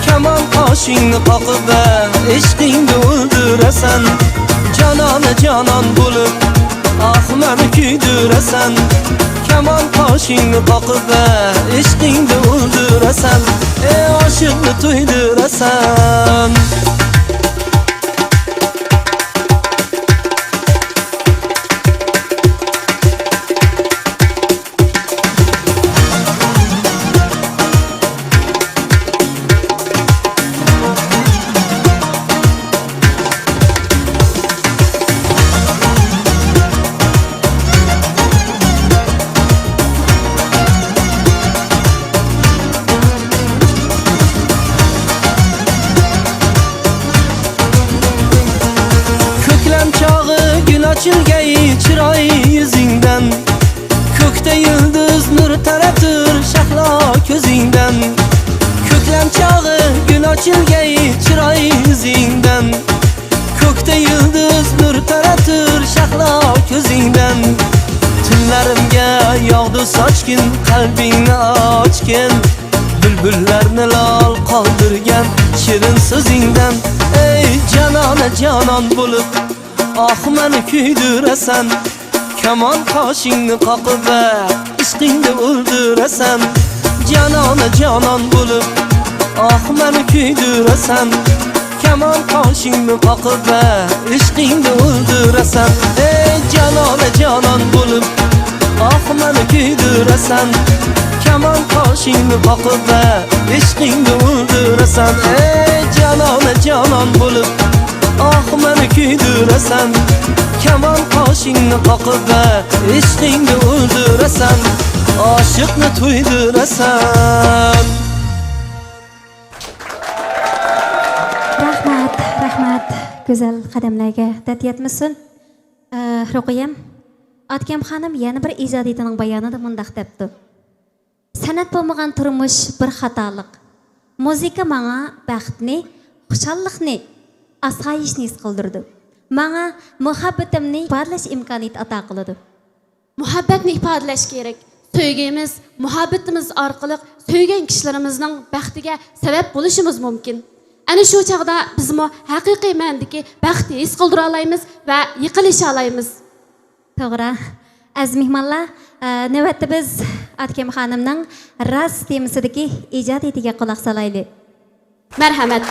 Speaker 10: keman kaşını kakıp ve işkini öldüresen. Canana canan bulup, ah beni küydüresen, keman kaşını kakıp ve işkini öldüresen. Aşığını duyduresen. Açılgeyi çıray yüzünden, kökte yıldız nur taratır şahla közünden. Köklem çağı gün açılgeyi çıray yüzünden, kökte yıldız nur taratır şahla közünden. Tünlerimge yağdı saçkin, kalbini açken, bülbüllerini lal kaldırgen şirin sözünden. Ey canana canan bulup, ah beni küydüresen, keman kaşını kakıp ve işkini öldüresen. Canana canan bulup, ah beni küydüresen, keman kaşını kakıp ve işkini öldüresen. Ey canana canan bulup, ah beni küydüresen, keman kaşını kakıp ve işkini öldüresen. Ey canana canan bulup, ah beni küydüresen, keman kaşını kakıp ve işkini öldüresen. Aşıkını duyduresen.
Speaker 3: Rahmat, rahmat. Güzel qadamlarga dad yetmasin. Ruqiyam, Atkem xanım yana bir ijodiyatining bayonida mundaq debdi. San'at bo'lmagan turmush bir xatolik. Muzika menga baxtni, xushallikni, asayishni his qildirdi. Menga muhabbatimni ifodalash imkoniyati ato qildi.
Speaker 4: Muhabbatni ifodalash kerak. Sevgimiz, muhabbatimiz orqali sevgan kishilarimizning baxtiga sabab bo'lishimiz mumkin. Ana shu chaqda biz mo haqiqiy ma'nodagi baxtni his qildira olamiz va yiqilisha olamiz.
Speaker 3: To'g'ri. Aziz mehmonlar, navbatda biz Atkem xonimning Raz temasidagi ijodiyatiga quloq solaylik.
Speaker 4: Marhamat.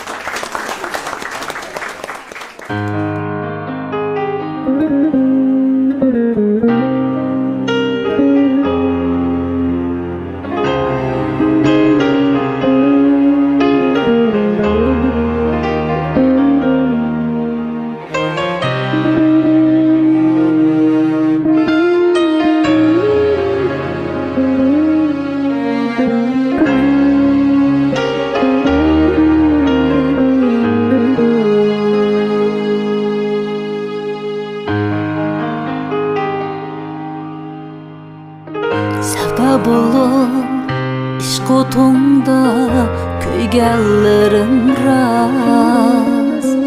Speaker 8: suyganlarim rast.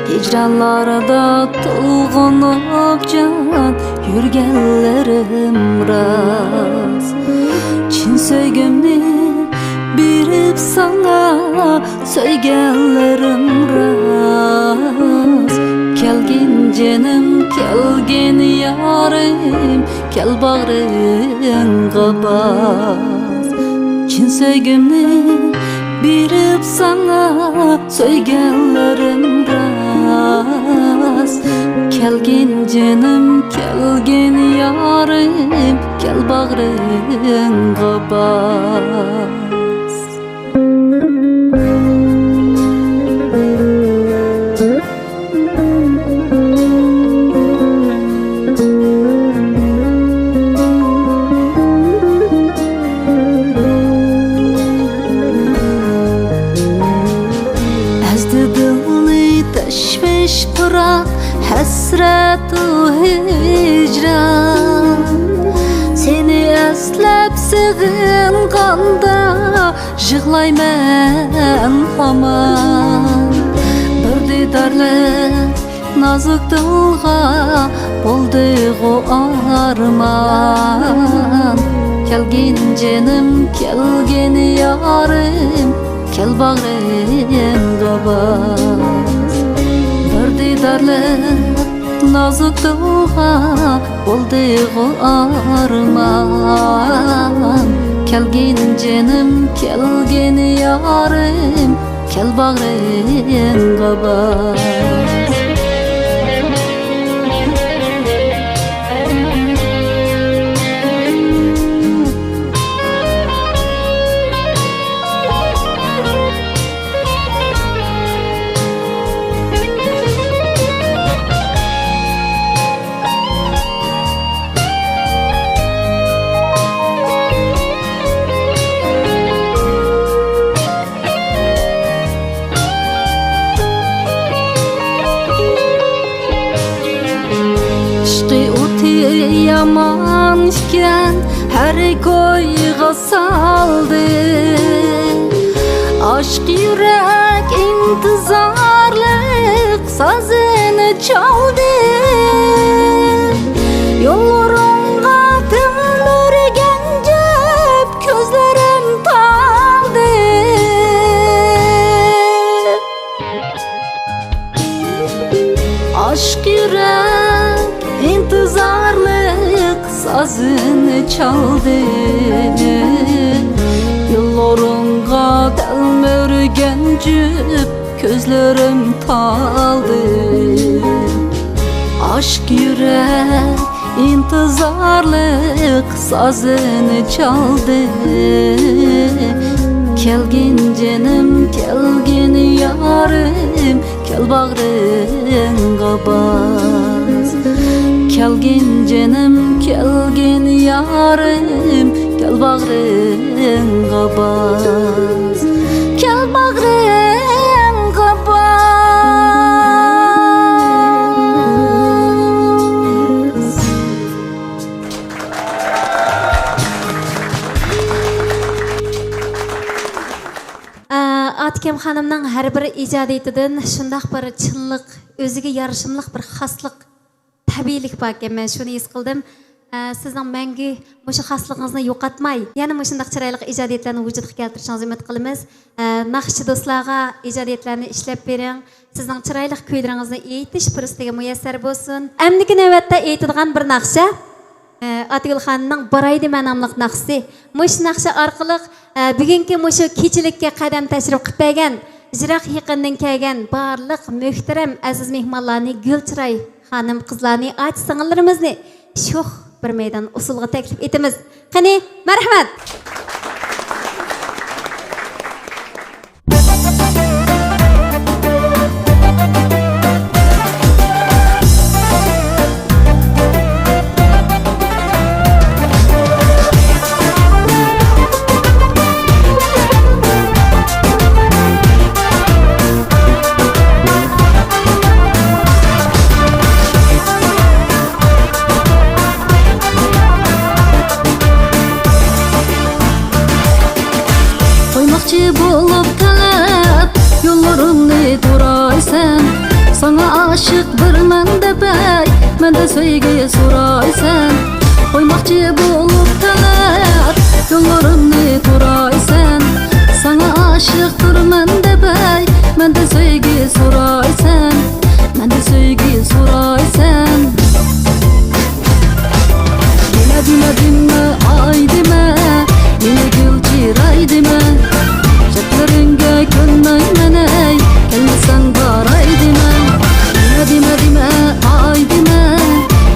Speaker 8: Hicranlarda to'lg'anib jon yurganlarim rast. Chin sevgimni berib sana söyganlarim rast. Kelgin canım, kelgin yarim, kel bağrımga bas. Chin sevgimni berib sana söyganlarim rast. Kelgin canım, kelgin yarim, kel bağrımga bas. Hasratu hicran seni eslep sığınganda yığlayman hamon. Bir didarlik nazik dilga bo'ldi o arman. Kelgin canım, kelgin yarim, kel bağrımga bas. Bir didarlik nazik dilga bo'ldi o arman. Kelgin canım, kelgin yarim, kel bağrımga bas. Yaman iken her koyga saldı. Aşk yürek intizarlık sazını çaldı. Yollarımga tümür gencep gözlerim taldı. Aşk yürek intizarlık sazını çaldı. Yollarımga delmür gencip gözlerim taldı. Aşk yürek intizarlık sazını çaldı. Kelgin canım, kelgin yarim, kel bağrımga bas. Kelgin canım, kelgin yarim, kel bağrımga bas. Kel bağrımga bas.
Speaker 3: Atkem hanımның her bir ijadiyetinden şundaq bir çınlıq, özüge yarışımlıq bir xaslık, tabiilik var ekan. Men şunu his qildim. Sizning mangu mushu xaslığınızı yo'qotmay, yana mushundaq chiroyli ijodiyatlarni vujudga keltirishingizni umid qilamiz. Naqshchi do'stlarga ijodiyatlarni ishlab bering. Sizning chiroyli kuylaringizni aytish fursatiga muyassar bo'lsin. Amdiki navbatda aytadigan bir naqsha Atigul xonning Baraydi manamliq naqsi. Mush naqsha orqali bugungi mushu kechilikka qadam tashrif qilib bergan, Jiroq yaqindan kelgan barliq muhtaram aziz mehmonlarni, Gulchiroy xonim qizlarni, ach singillarimizni sho'x bir maydon usulga taklif etamiz. Qani, marhamat.
Speaker 8: aşıqdırman debey Mende söygeye soraysan Koymakçı bulup talat Yollarımni turaysan Sana aşıqdırman debey Mende söygeye soraysan Mende söygeye soraysan Dime ay dime Yine gül çiray dime Şekleringe könmey meney Gelmesen baray dime Dime ay dime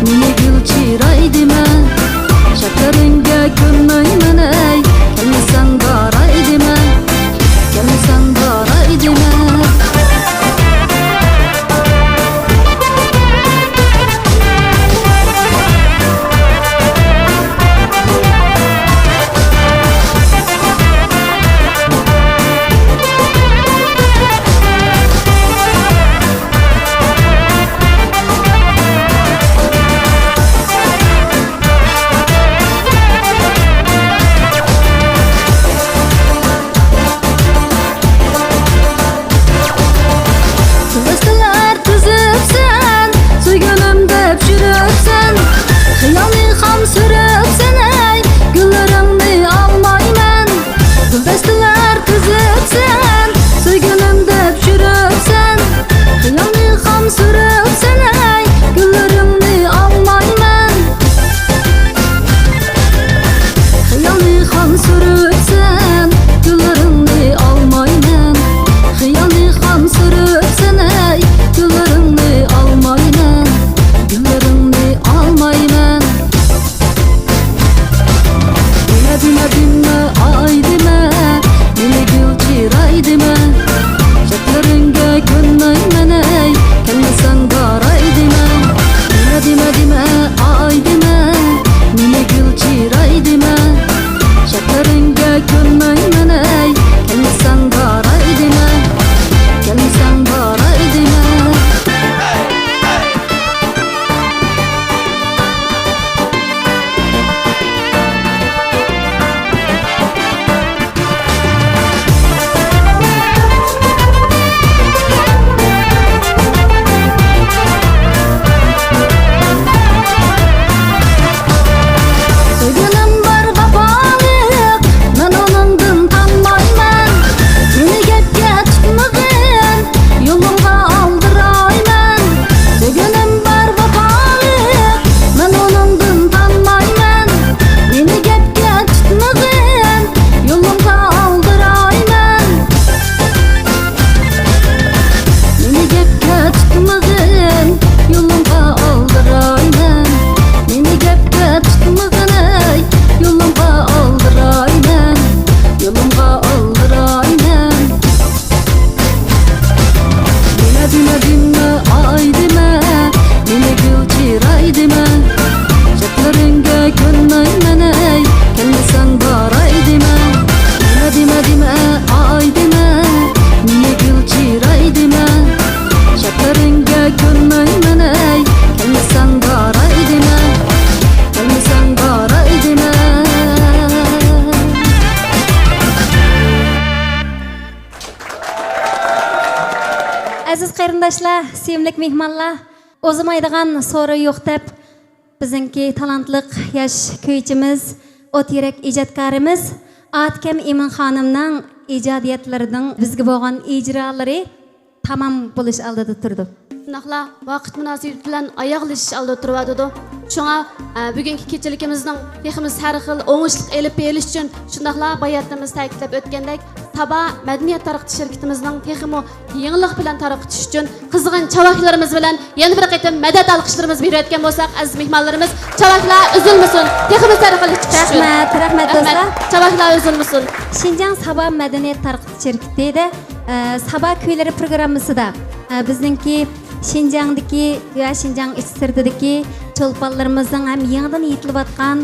Speaker 8: Yine gül çiray dime Şekleringe könmey meney Gelmesen baray dime Gelmesen baray dime Kızlar tüzüpsen, suygünümde pişiripsen Hıyalni ham sürüpsen ey, güllerimni almayman Kızlar tüzüpsen, suygünümde pişiripsen Hıyalni ham sürüpsen ey, güllerimni almayman Hıyalni ham sürüpsen, güllerimni almayman Hıyalni ham sürüpsen ey, güllerimni almayman Güllerimni almayman Dime ay dime Meni gül çiray dime Şekleringe könmeymen ey Gelmesen baray dime Dime ay dime Meni gül çiray dime Şekleringe könmeymen ey Gelmesen baray dime Gelmesen baray dime Söygünüm var babalık Men onundun tanmayman Meni gepke tutmagın Yolumga aldırayman Söygünüm var babalık Men onundun tanmayman Meni gepke tutmagın Yolumga aldırayman Meni gepke tutmagın Yolumga aldırayman Meni gepke tutmagın ey Yolumga aldırayman Yolumga aldırayman Dime ay dime Meni gül çiray dime Şekleringe könmeymen ey Gelmesen baray dime Dime ay dime Meni gül çiray dime Şekleringe könmeymen ey Gelmesen baray dime Gelmesen baray dime
Speaker 3: Aziz qarindoshlar, sevimli mehmonlar, o'zim aytadigan so'ri yo'q deb bizningki talantliq yosh kuychimiz, o't yurak ijodkorimiz Atkem Imin xonimning ijodiyatlarining bizga bo'lgan ijrolari tamam bo'lish oldida turdi.
Speaker 4: Shundaqla vaqt munosabati bilan oyoqlashish oldida turibdi. Shunga bugungi kechiligimizning teximiz har xil o'ngishlik elib berish uchun shundaqla bayatimiz ta'kidlab o'tgandek Taba madaniyat taraqqiy shirkatimizning teximo yangilik bilan taraqqiy uchun qizg'in chavaklarimiz bilan yana bir qayta madad alqishlarimiz berayotgan bo'lsak, aziz mehmonlarimiz, chavaklar uzilmasin. Teximiz taraqqiy chiqishi.
Speaker 3: Rahmat do'stlar.
Speaker 4: Chavaklar uzilmasin.
Speaker 3: Şinjan Saba madaniyat taraqqiy shirkatida Saba kuylari programmasida bizningki Şinjandagi va Şinjan ichsirdagi cho'lponlarimizning ham yangidan yetilayotgan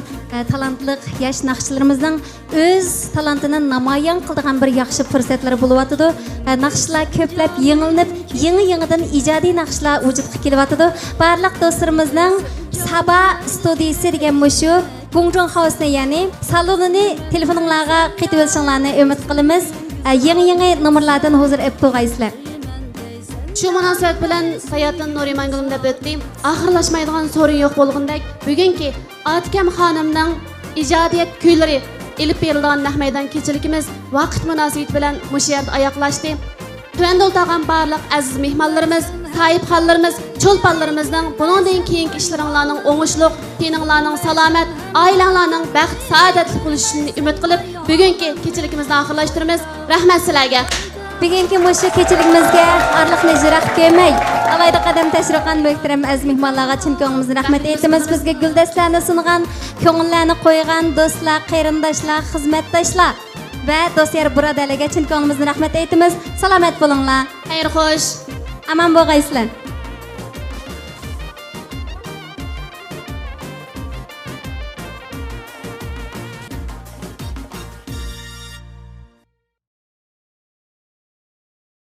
Speaker 3: talantli yosh naqshchilarimizning o'z talantini namoyon qiladigan bir yaxshi fursatlar bo'lyotidi. Naqshlar ko'plab yangilanib, yangidan ijodiy naqshlar vujudga kelyotidi. Barliq do'stlarimizning Saba studiyasi degan mushu Gongchong House ya'ni salonini telefoningizga qaytib olishinglarni umid qilamiz. Yangi nomerlardan hozir ep to'g'aysizlar.
Speaker 4: Şu münasebet bilen Sayatın Nuriman Gülüm dep ötdüm. Ahırlaşmaydigan sorun yok bolğundak bugünkü Atkem hanımның ijadiyet küyleri ilip berildiğin nahmeydan keçilikimiz vaqt münasebeti bilen muş yerde ayaklaştı. Tövende oltağan barlıq aziz mehmanlarımız, sahip hallarımız, çolpanlarımızның bundan keyinki işleringlarning oňuşluq, teninglarning salamat, ailelerning baxt, saadetli buluşunu ümit qilib, bugünkü keçilikimizni ahırlaştıramiz. Rahmat sizlarga.
Speaker 3: Bugünkü muşu keçiligimizge arlıqni jirak köymey. Alayda qadam təşriqan möhterem aziz mehmanlarga çin köňümizden rahmet etimiz. Bizge güldestlarni sunugan, köňüllerini qoygan dostlar, qeyrindaşlar, xizmetdaşlar ve dostyar buradarlarga çin köňümizden rahmet etimiz. Salamat bolinglar.
Speaker 4: Hayır hoş.
Speaker 3: Aman bolgaysizlar.